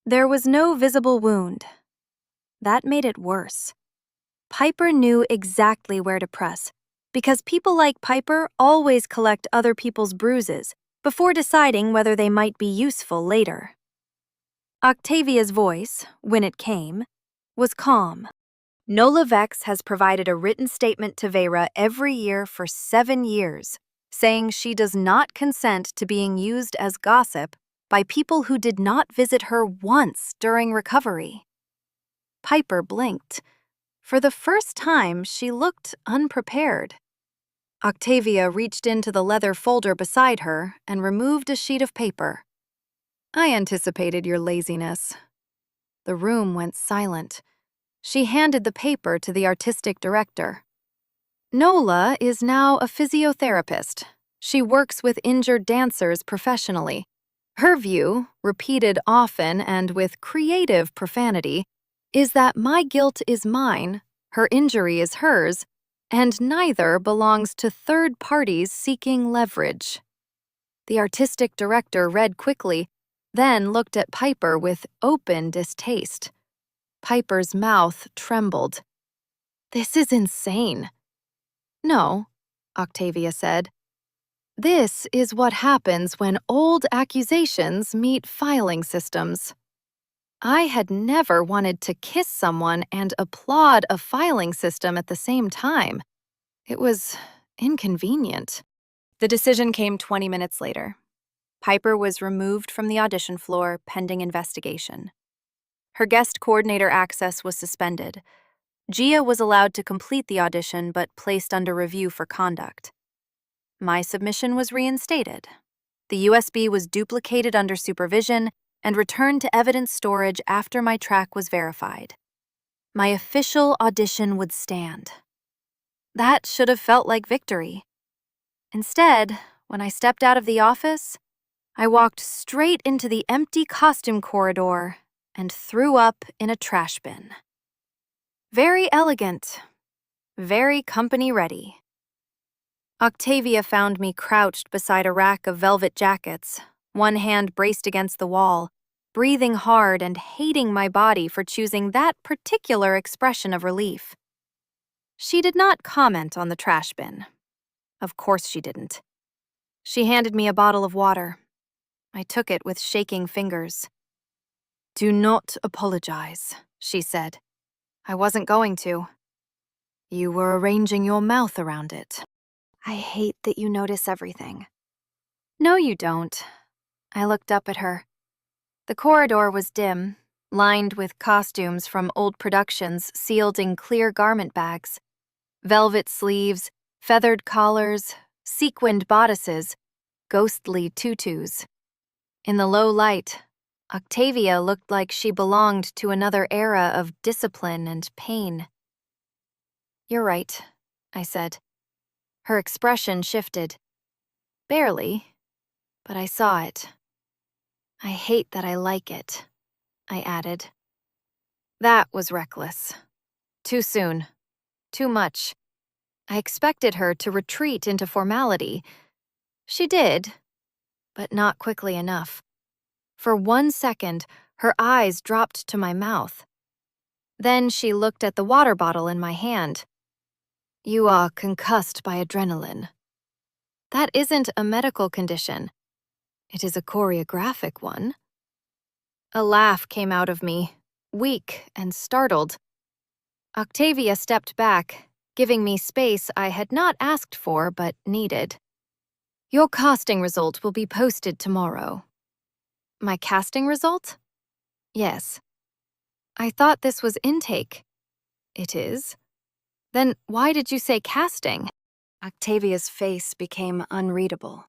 There was no visible wound. That made it worse. Piper knew exactly where to press, because people like Piper always collect other people's bruises before deciding whether they might be useful later. Octavia's voice, when it came, was calm. "Nola Vex has provided a written statement to Vera every year for 7 years, saying she does not consent to being used as gossip by people who did not visit her once during recovery." Piper blinked. For the first time, she looked unprepared. Octavia reached into the leather folder beside her and removed a sheet of paper. "I anticipated your laziness." The room went silent. She handed the paper to the artistic director. "Nola is now a physiotherapist. She works with injured dancers professionally. Her view, repeated often and with creative profanity, is that my guilt is mine, her injury is hers, and neither belongs to third parties seeking leverage. The artistic director read quickly, then looked at Piper with open distaste. Piper's mouth trembled. "This is insane." "No," Octavia said. "This is what happens when old accusations meet filing systems." I had never wanted to kiss someone and applaud a filing system at the same time. It was inconvenient. The decision came 20 minutes later. Piper was removed from the audition floor pending investigation. Her guest coordinator access was suspended. Gia was allowed to complete the audition but placed under review for conduct. My submission was reinstated. The USB was duplicated under supervision and returned to evidence storage after my track was verified. My official audition would stand. That should have felt like victory. Instead, when I stepped out of the office, I walked straight into the empty costume corridor and threw up in a trash bin. Very elegant, very company ready. Octavia found me crouched beside a rack of velvet jackets, one hand braced against the wall, breathing hard and hating my body for choosing that particular expression of relief. She did not comment on the trash bin. Of course she didn't. She handed me a bottle of water. I took it with shaking fingers. "Do not apologize," she said. "I wasn't going to. You were arranging your mouth around it." "I hate that you notice everything." "No, you don't." I looked up at her. The corridor was dim, lined with costumes from old productions sealed in clear garment bags. Velvet sleeves, feathered collars, sequined bodices, ghostly tutus. In the low light, Octavia looked like she belonged to another era of discipline and pain. "You're right," I said. Her expression shifted. Barely, but I saw it. "I hate that I like it," I added. That was reckless. Too soon. Too much. I expected her to retreat into formality. She did, but not quickly enough. For 1 second, her eyes dropped to my mouth. Then she looked at the water bottle in my hand. "You are concussed by adrenaline. That isn't a medical condition. It is a choreographic one." A laugh came out of me, weak and startled. Octavia stepped back, giving me space I had not asked for but needed. "Your casting result will be posted tomorrow." "My casting result?" "Yes." "I thought this was intake." "It is." "Then why did you say casting?" Octavia's face became unreadable.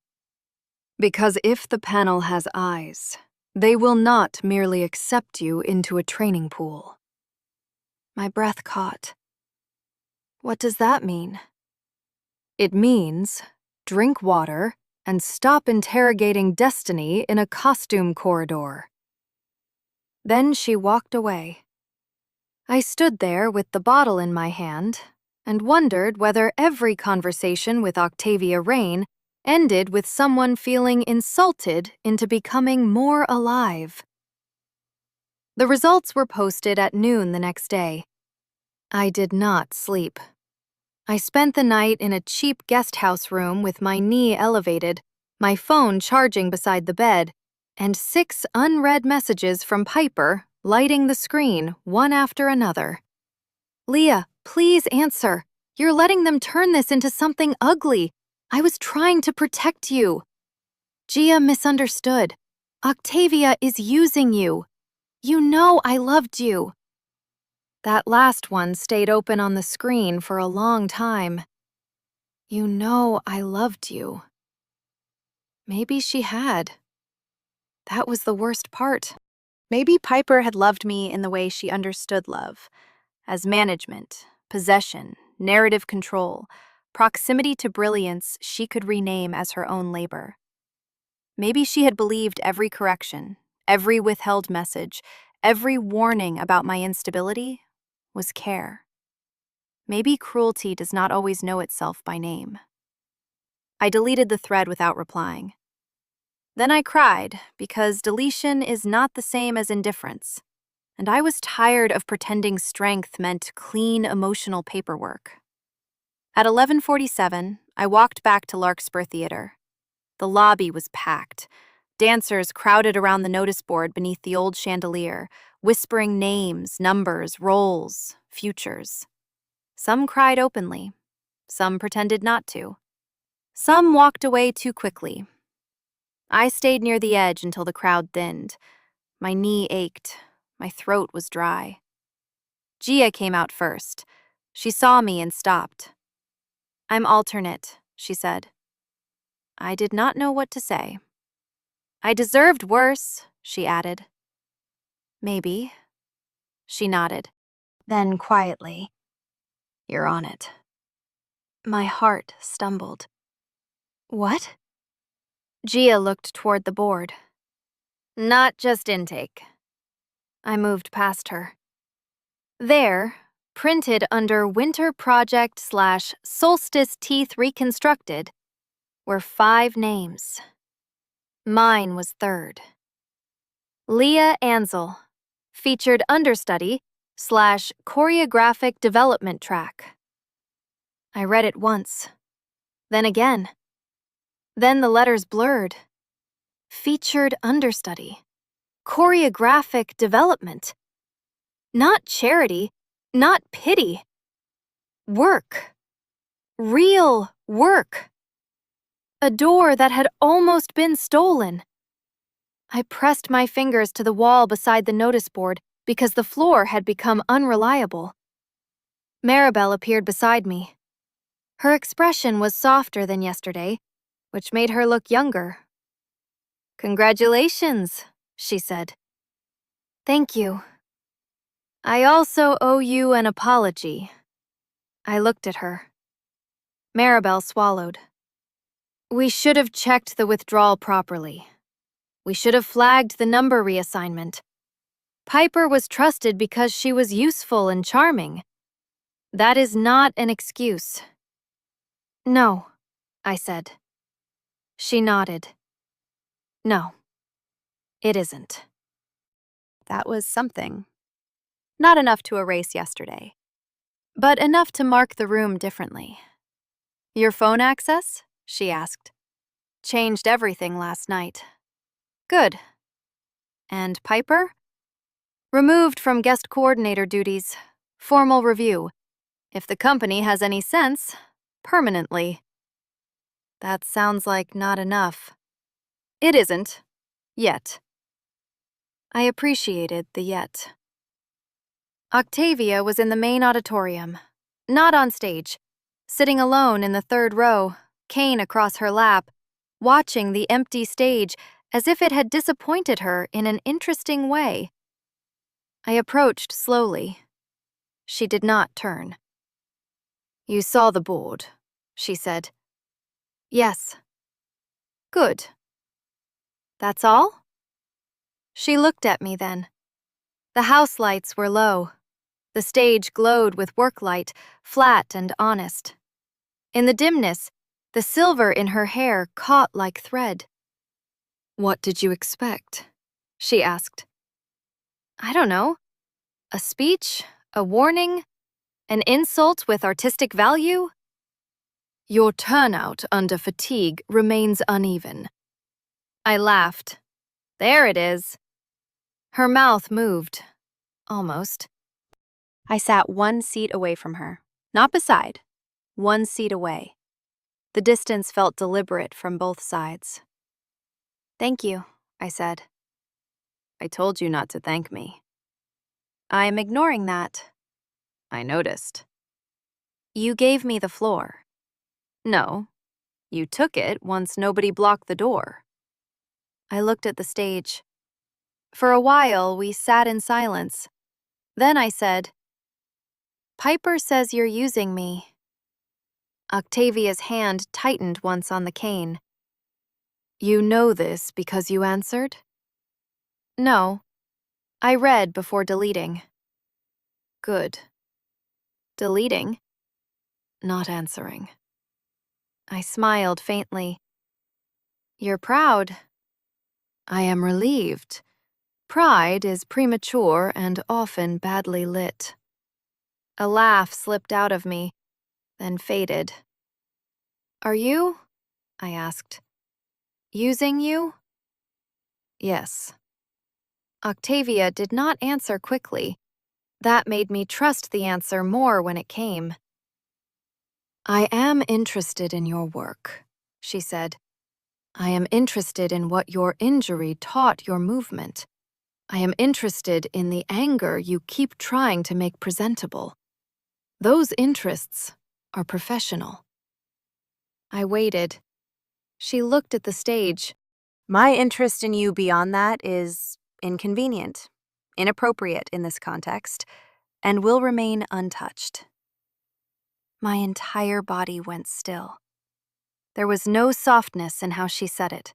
"Because if the panel has eyes, they will not merely accept you into a training pool." My breath caught. What does that mean? It means drink water and stop interrogating destiny in a costume corridor. Then she walked away. I stood there with the bottle in my hand and wondered whether every conversation with Octavia Rain ended with someone feeling insulted into becoming more alive. The results were posted at noon the next day. I did not sleep. I spent the night in a cheap guest house room with my knee elevated, my phone charging beside the bed, and 6 unread messages from Piper lighting the screen one after another. "Leah, please answer. You're letting them turn this into something ugly. I was trying to protect you." "Gia misunderstood. Octavia is using you. You know I loved you." That last one stayed open on the screen for a long time. "You know I loved you." Maybe she had. That was the worst part. Maybe Piper had loved me in the way she understood love, as management, possession, narrative control, proximity to brilliance she could rename as her own labor. Maybe she had believed every correction, every withheld message, every warning about my instability was care. Maybe cruelty does not always know itself by name. I deleted the thread without replying. Then I cried because deletion is not the same as indifference, and I was tired of pretending strength meant clean emotional paperwork. At 11:47, I walked back to Larkspur Theater. The lobby was packed. Dancers crowded around the notice board beneath the old chandelier, whispering names, numbers, roles, futures. Some cried openly. Some pretended not to. Some walked away too quickly. I stayed near the edge until the crowd thinned. My knee ached. My throat was dry. Gia came out first. She saw me and stopped. "I'm alternate," she said. I did not know what to say. "I deserved worse," she added. "Maybe." She nodded. Then quietly, "You're on it." My heart stumbled. "What?" Gia looked toward the board. "Not just intake." I moved past her. There, printed under Winter Project/Solstice Teeth Reconstructed, were 5 names. Mine was third. Leah Ansel, featured understudy/choreographic development track. I read it once, then again. Then the letters blurred. Featured understudy. Choreographic development. Not charity, not pity. Work. Real work. A door that had almost been stolen. I pressed my fingers to the wall beside the notice board because the floor had become unreliable. Maribel appeared beside me. Her expression was softer than yesterday, which made her look younger. "Congratulations," she said. "Thank you. I also owe you an apology." I looked at her. Maribel swallowed. "We should have checked the withdrawal properly. We should have flagged the number reassignment. Piper was trusted because she was useful and charming. That is not an excuse." "No," I said. She nodded. "No, it isn't." That was something. Not enough to erase yesterday, but enough to mark the room differently. "Your phone access?" she asked. "Changed everything last night." "Good. And Piper?" "Removed from guest coordinator duties. Formal review. If the company has any sense, permanently." That sounds like not enough. It isn't. Yet. I appreciated the yet. Octavia was in the main auditorium, not on stage, sitting alone in the 3rd row, cane across her lap, watching the empty stage as if it had disappointed her in an interesting way. I approached slowly. She did not turn. "You saw the board," she said. "Yes." "Good. That's all?" She looked at me then. The house lights were low. The stage glowed with work light, flat and honest. In the dimness, the silver in her hair caught like thread. "What did you expect?" she asked. "I don't know. A speech? A warning? An insult with artistic value?" "Your turnout under fatigue remains uneven." I laughed. "There it is." Her mouth moved. Almost. I sat 1 seat away from her. Not beside. 1 seat away. The distance felt deliberate from both sides. "Thank you," I said. "I told you not to thank me." "I'm ignoring that." "I noticed." "You gave me the floor." "No. You took it once nobody blocked the door." I looked at the stage. For a while, we sat in silence. Then I said, "Piper says you're using me." Octavia's hand tightened once on the cane. "You know this because you answered?" "No." I read before deleting. Good. Deleting? Not answering. I smiled faintly. You're proud. I am relieved. Pride is premature and often badly lit. A laugh slipped out of me, then faded. Are you? I asked. Using you? Yes. Octavia did not answer quickly. That made me trust the answer more when it came. I am interested in your work, she said. I am interested in what your injury taught your movement. I am interested in the anger you keep trying to make presentable. Those interests are professional. I waited. She looked at the stage. My interest in you beyond that is inconvenient, inappropriate in this context, and will remain untouched. My entire body went still. There was no softness in how she said it.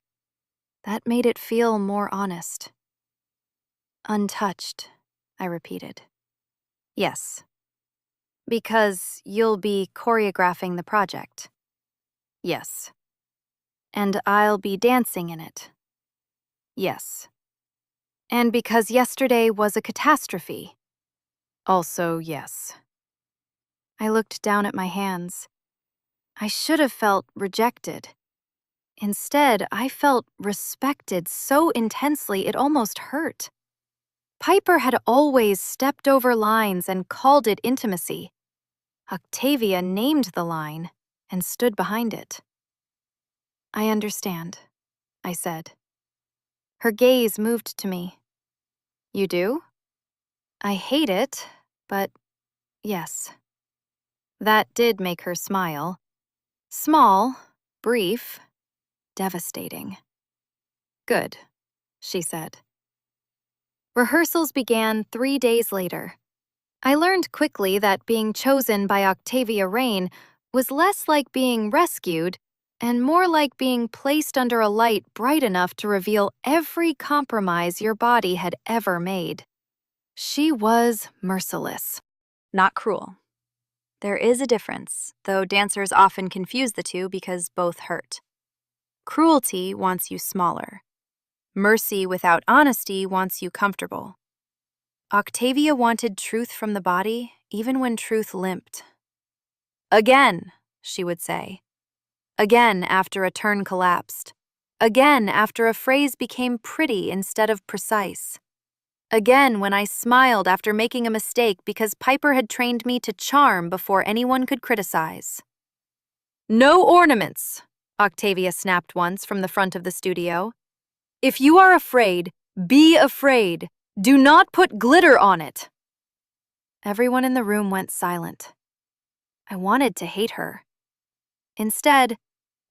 That made it feel more honest. Untouched, I repeated. Yes. Because you'll be choreographing the project. Yes. And I'll be dancing in it. Yes. And because yesterday was a catastrophe. Also, yes. I looked down at my hands. I should have felt rejected. Instead, I felt respected so intensely it almost hurt. Piper had always stepped over lines and called it intimacy. Octavia named the line and stood behind it. I understand, I said. Her gaze moved to me. You do? I hate it, but yes. That did make her smile. Small, brief, devastating. Good, she said. Rehearsals began 3 days later. I learned quickly that being chosen by Octavia Rain was less like being rescued and more like being placed under a light bright enough to reveal every compromise your body had ever made. She was merciless. Not cruel. There is a difference, though dancers often confuse the two because both hurt. Cruelty wants you smaller. Mercy without honesty wants you comfortable. Octavia wanted truth from the body, even when truth limped. Again, she would say. Again after a turn collapsed. Again after a phrase became pretty instead of precise. Again when I smiled after making a mistake because Piper had trained me to charm before anyone could criticize. No ornaments, Octavia snapped once from the front of the studio. If you are afraid, be afraid. Do not put glitter on it. Everyone in the room went silent. I wanted to hate her. Instead,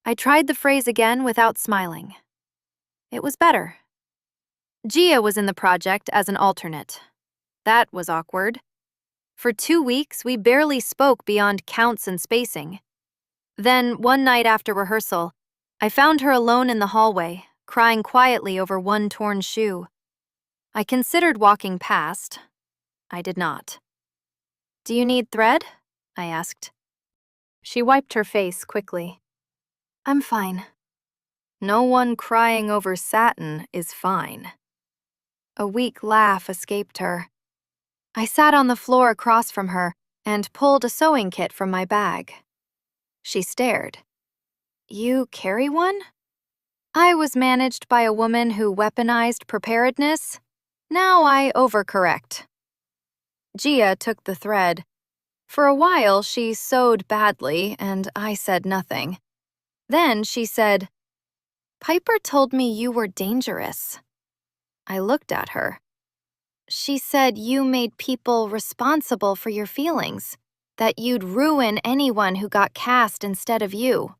I tried the phrase again without smiling. It was better. Gia was in the project as an alternate. That was awkward. For 2 weeks, we barely spoke beyond counts and spacing. Then, one night after rehearsal, I found her alone in the hallway, crying quietly over one torn shoe. I considered walking past. I did not. Do you need thread? I asked. She wiped her face quickly. I'm fine. No one crying over satin is fine. A weak laugh escaped her. I sat on the floor across from her and pulled a sewing kit from my bag. She stared. You carry one? I was managed by a woman who weaponized preparedness. Now I overcorrect. Gia took the thread. For a while, she sewed badly, and I said nothing. Then she said, Piper told me you were dangerous. I looked at her. She said you made people responsible for your feelings, that you'd ruin anyone who got cast instead of you.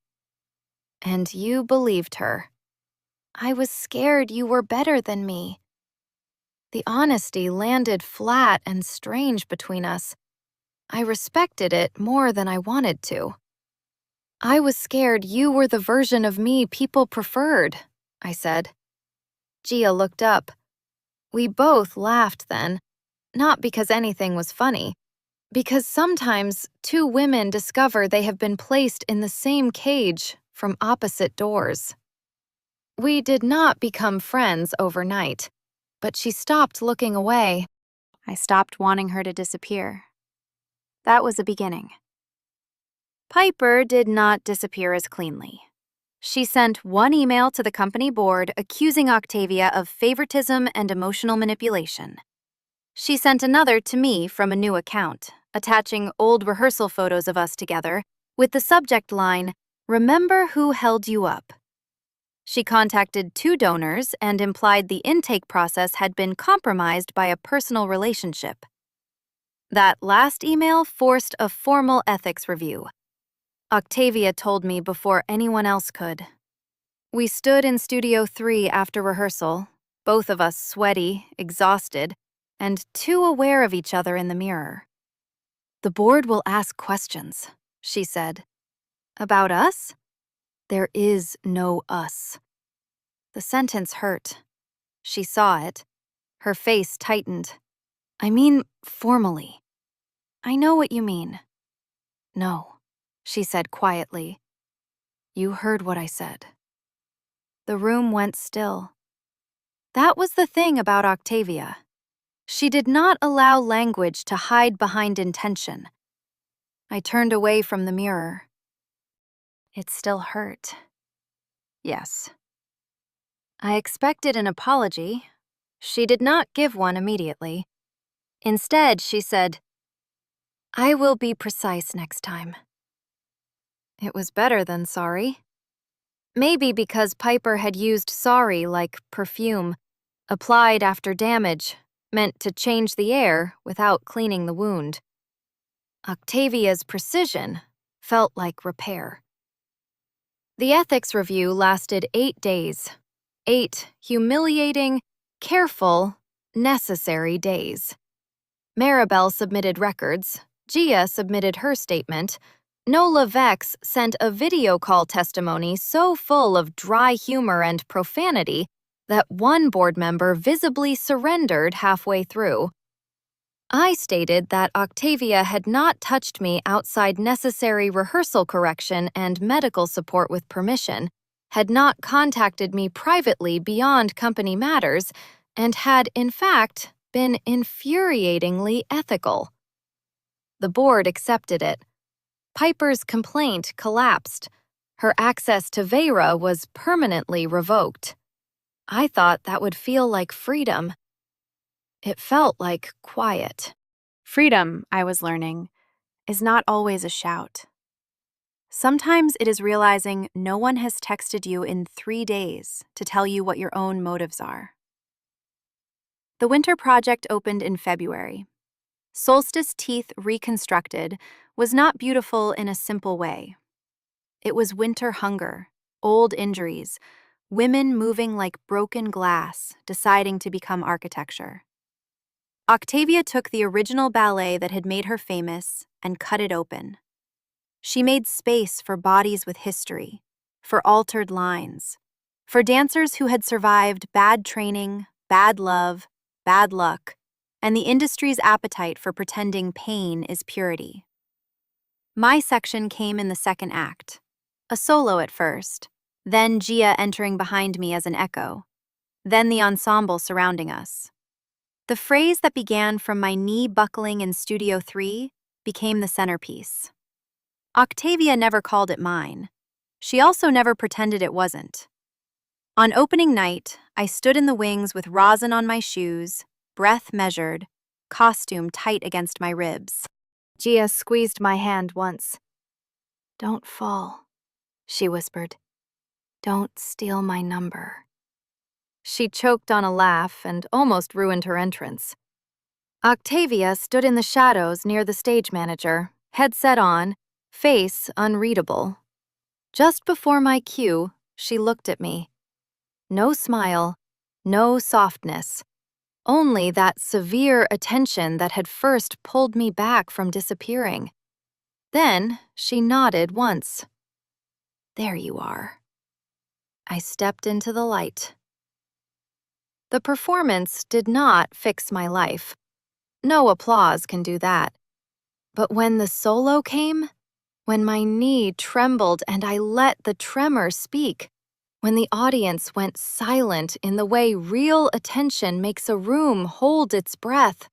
And you believed her. I was scared you were better than me. The honesty landed flat and strange between us. I respected it more than I wanted to. I was scared you were the version of me people preferred, I said. Gia looked up. We both laughed then, not because anything was funny, because sometimes two women discover they have been placed in the same cage from opposite doors. We did not become friends overnight, but she stopped looking away. I stopped wanting her to disappear. That was a beginning. Piper did not disappear as cleanly. She sent one email to the company board accusing Octavia of favoritism and emotional manipulation. She sent another to me from a new account, attaching old rehearsal photos of us together with the subject line, "Remember who held you up." She contacted 2 donors and implied the intake process had been compromised by a personal relationship. That last email forced a formal ethics review. Octavia told me before anyone else could. We stood in Studio 3 after rehearsal, both of us sweaty, exhausted, and too aware of each other in the mirror. "The board will ask questions," she said. "About us? There is no us." The sentence hurt. She saw it. Her face tightened. "I mean, formally." "I know what you mean." "No," she said quietly. "You heard what I said." The room went still. That was the thing about Octavia. She did not allow language to hide behind intention. I turned away from the mirror. It still hurt. Yes. I expected an apology. She did not give one immediately. Instead, she said, "I will be precise next time." It was better than sorry. Maybe because Piper had used sorry like perfume, applied after damage, meant to change the air without cleaning the wound. Octavia's precision felt like repair. The ethics review lasted 8 days. 8 humiliating, careful, necessary days. Maribel submitted records, Gia submitted her statement, Nola Vex sent a video call testimony so full of dry humor and profanity that one board member visibly surrendered halfway through. I stated that Octavia had not touched me outside necessary rehearsal correction and medical support with permission, had not contacted me privately beyond company matters, and had, in fact, been infuriatingly ethical. The board accepted it. Piper's complaint collapsed. Her access to Vera was permanently revoked. I thought that would feel like freedom. It felt like quiet. Freedom, I was learning, is not always a shout. Sometimes it is realizing no one has texted you in 3 days to tell you what your own motives are. The winter project opened in February. Solstice Teeth Reconstructed was not beautiful in a simple way. It was winter hunger, old injuries, women moving like broken glass, deciding to become architecture. Octavia took the original ballet that had made her famous and cut it open. She made space for bodies with history, for altered lines, for dancers who had survived bad training, bad love, bad luck, and the industry's appetite for pretending pain is purity. My section came in the second act, a solo at first, then Gia entering behind me as an echo, then the ensemble surrounding us. The phrase that began from my knee buckling in Studio 3 became the centerpiece. Octavia never called it mine. She also never pretended it wasn't. On opening night, I stood in the wings with rosin on my shoes, breath measured, costume tight against my ribs. Gia squeezed my hand once. "Don't fall," she whispered. "Don't steal my number." She choked on a laugh and almost ruined her entrance. Octavia stood in the shadows near the stage manager, headset on, face unreadable. Just before my cue, she looked at me. No smile, no softness, only that severe attention that had first pulled me back from disappearing. Then she nodded once. "There you are." I stepped into the light. The performance did not fix my life. No applause can do that. But when the solo came, when my knee trembled and I let the tremor speak, when the audience went silent in the way real attention makes a room hold its breath,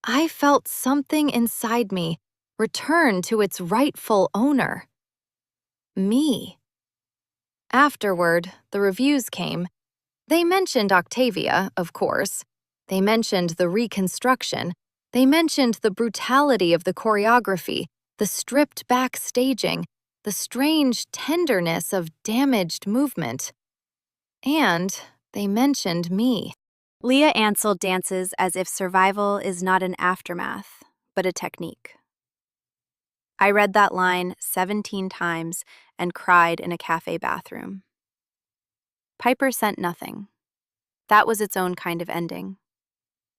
I felt something inside me return to its rightful owner. Me. Afterward, the reviews came. They mentioned Octavia, of course. They mentioned the reconstruction. They mentioned the brutality of the choreography, the stripped-back staging, the strange tenderness of damaged movement. And they mentioned me. Leah Ansel dances as if survival is not an aftermath, but a technique. I read that line 17 times and cried in a cafe bathroom. Piper sent nothing. That was its own kind of ending.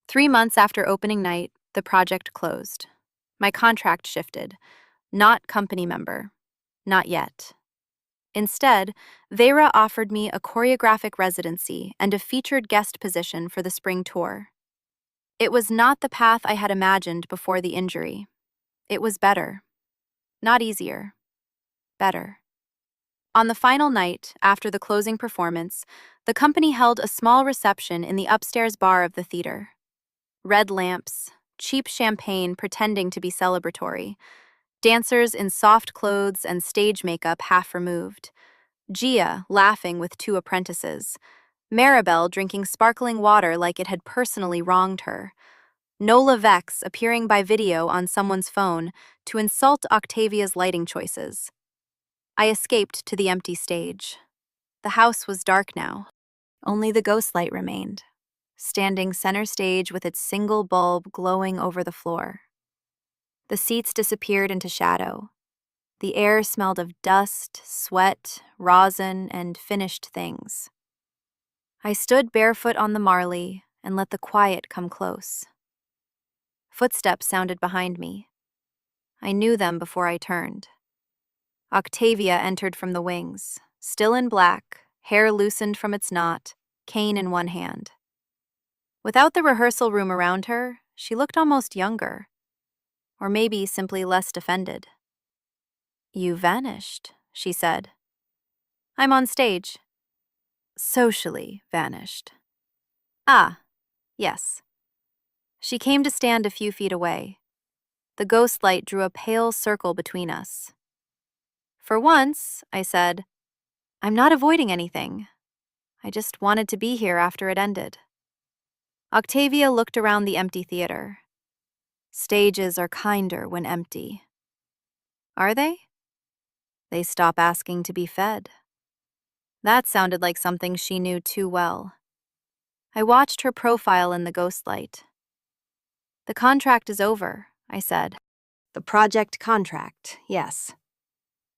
3 months after opening night, the project closed. My contract shifted. Not company member. Not yet. Instead, Vera offered me a choreographic residency and a featured guest position for the spring tour. It was not the path I had imagined before the injury. It was better. Not easier. Better. On the final night, after the closing performance, the company held a small reception in the upstairs bar of the theater. Red lamps, cheap champagne pretending to be celebratory, dancers in soft clothes and stage makeup half removed, Gia laughing with 2 apprentices, Maribel drinking sparkling water like it had personally wronged her, Nola Vex appearing by video on someone's phone to insult Octavia's lighting choices. I escaped to the empty stage. The house was dark now. Only the ghost light remained, standing center stage with its single bulb glowing over the floor. The seats disappeared into shadow. The air smelled of dust, sweat, rosin, and finished things. I stood barefoot on the marley and let the quiet come close. Footsteps sounded behind me. I knew them before I turned. Octavia entered from the wings, still in black, hair loosened from its knot, cane in one hand. Without the rehearsal room around her, she looked almost younger, or maybe simply less defended. "You vanished," she said. "I'm on stage." Socially vanished. Ah, yes. She came to stand a few feet away. The ghost light drew a pale circle between us. "For once," I said, "I'm not avoiding anything. I just wanted to be here after it ended." Octavia looked around the empty theater. Stages are kinder when empty. Are they? They stop asking to be fed. That sounded like something she knew too well. I watched her profile in the ghost light. "The contract is over," I said. "The project contract, yes.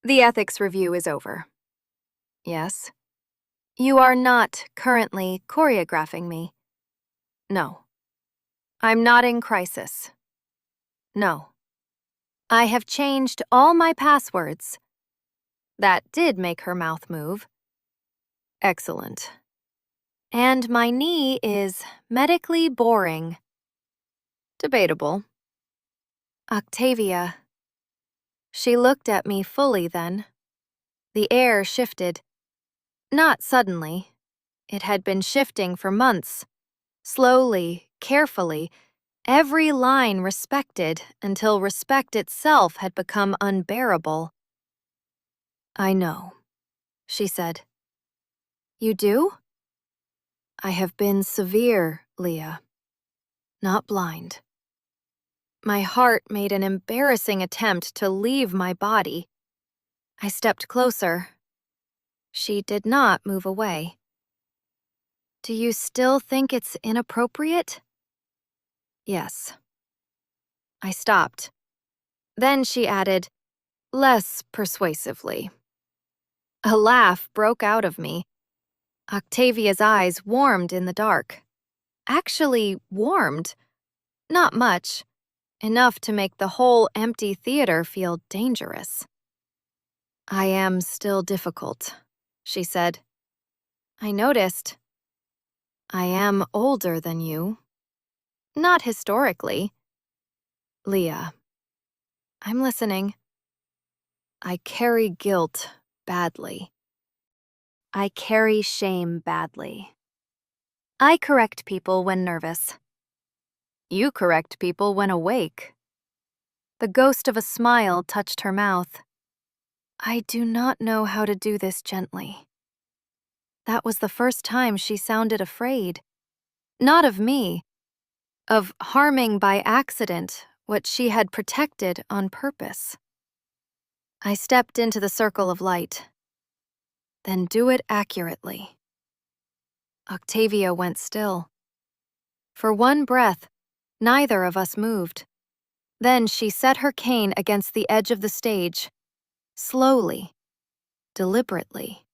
The ethics review is over." "Yes." "You are not currently choreographing me." "No." "I'm not in crisis." "No." "I have changed all my passwords." That did make her mouth move. "Excellent." "And my knee is medically boring." "Debatable." "Octavia." She looked at me fully then. The air shifted. Not suddenly. It had been shifting for months. Slowly, carefully, every line respected until respect itself had become unbearable. "I know," she said. "You do?" "I have been severe, Leah. Not blind." My heart made an embarrassing attempt to leave my body. I stepped closer. She did not move away. "Do you still think it's inappropriate?" "Yes." I stopped. Then she added, less persuasively. A laugh broke out of me. Octavia's eyes warmed in the dark. Actually warmed. Not much. Enough to make the whole empty theater feel dangerous. "I am still difficult," she said. "I noticed." I am older than you. Not historically. Leah, I'm listening. I carry guilt badly. I carry shame badly. I correct people when nervous. You correct people when awake. The ghost of a smile touched her mouth. I do not know how to do this gently. That was the first time she sounded afraid. Not of me, of harming by accident what she had protected on purpose. I stepped into the circle of light. Then do it accurately. Octavia went still. For one breath, neither of us moved. Then she set her cane against the edge of the stage. Slowly, deliberately.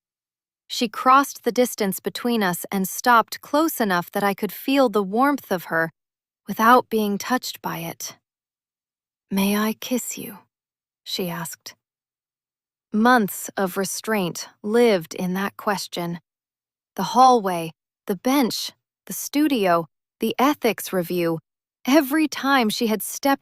She crossed the distance between us and stopped close enough that I could feel the warmth of her without being touched by it. "May I kiss you?" she asked. Months of restraint lived in that question. The hallway, the bench, the studio, the ethics review, every time she had stepped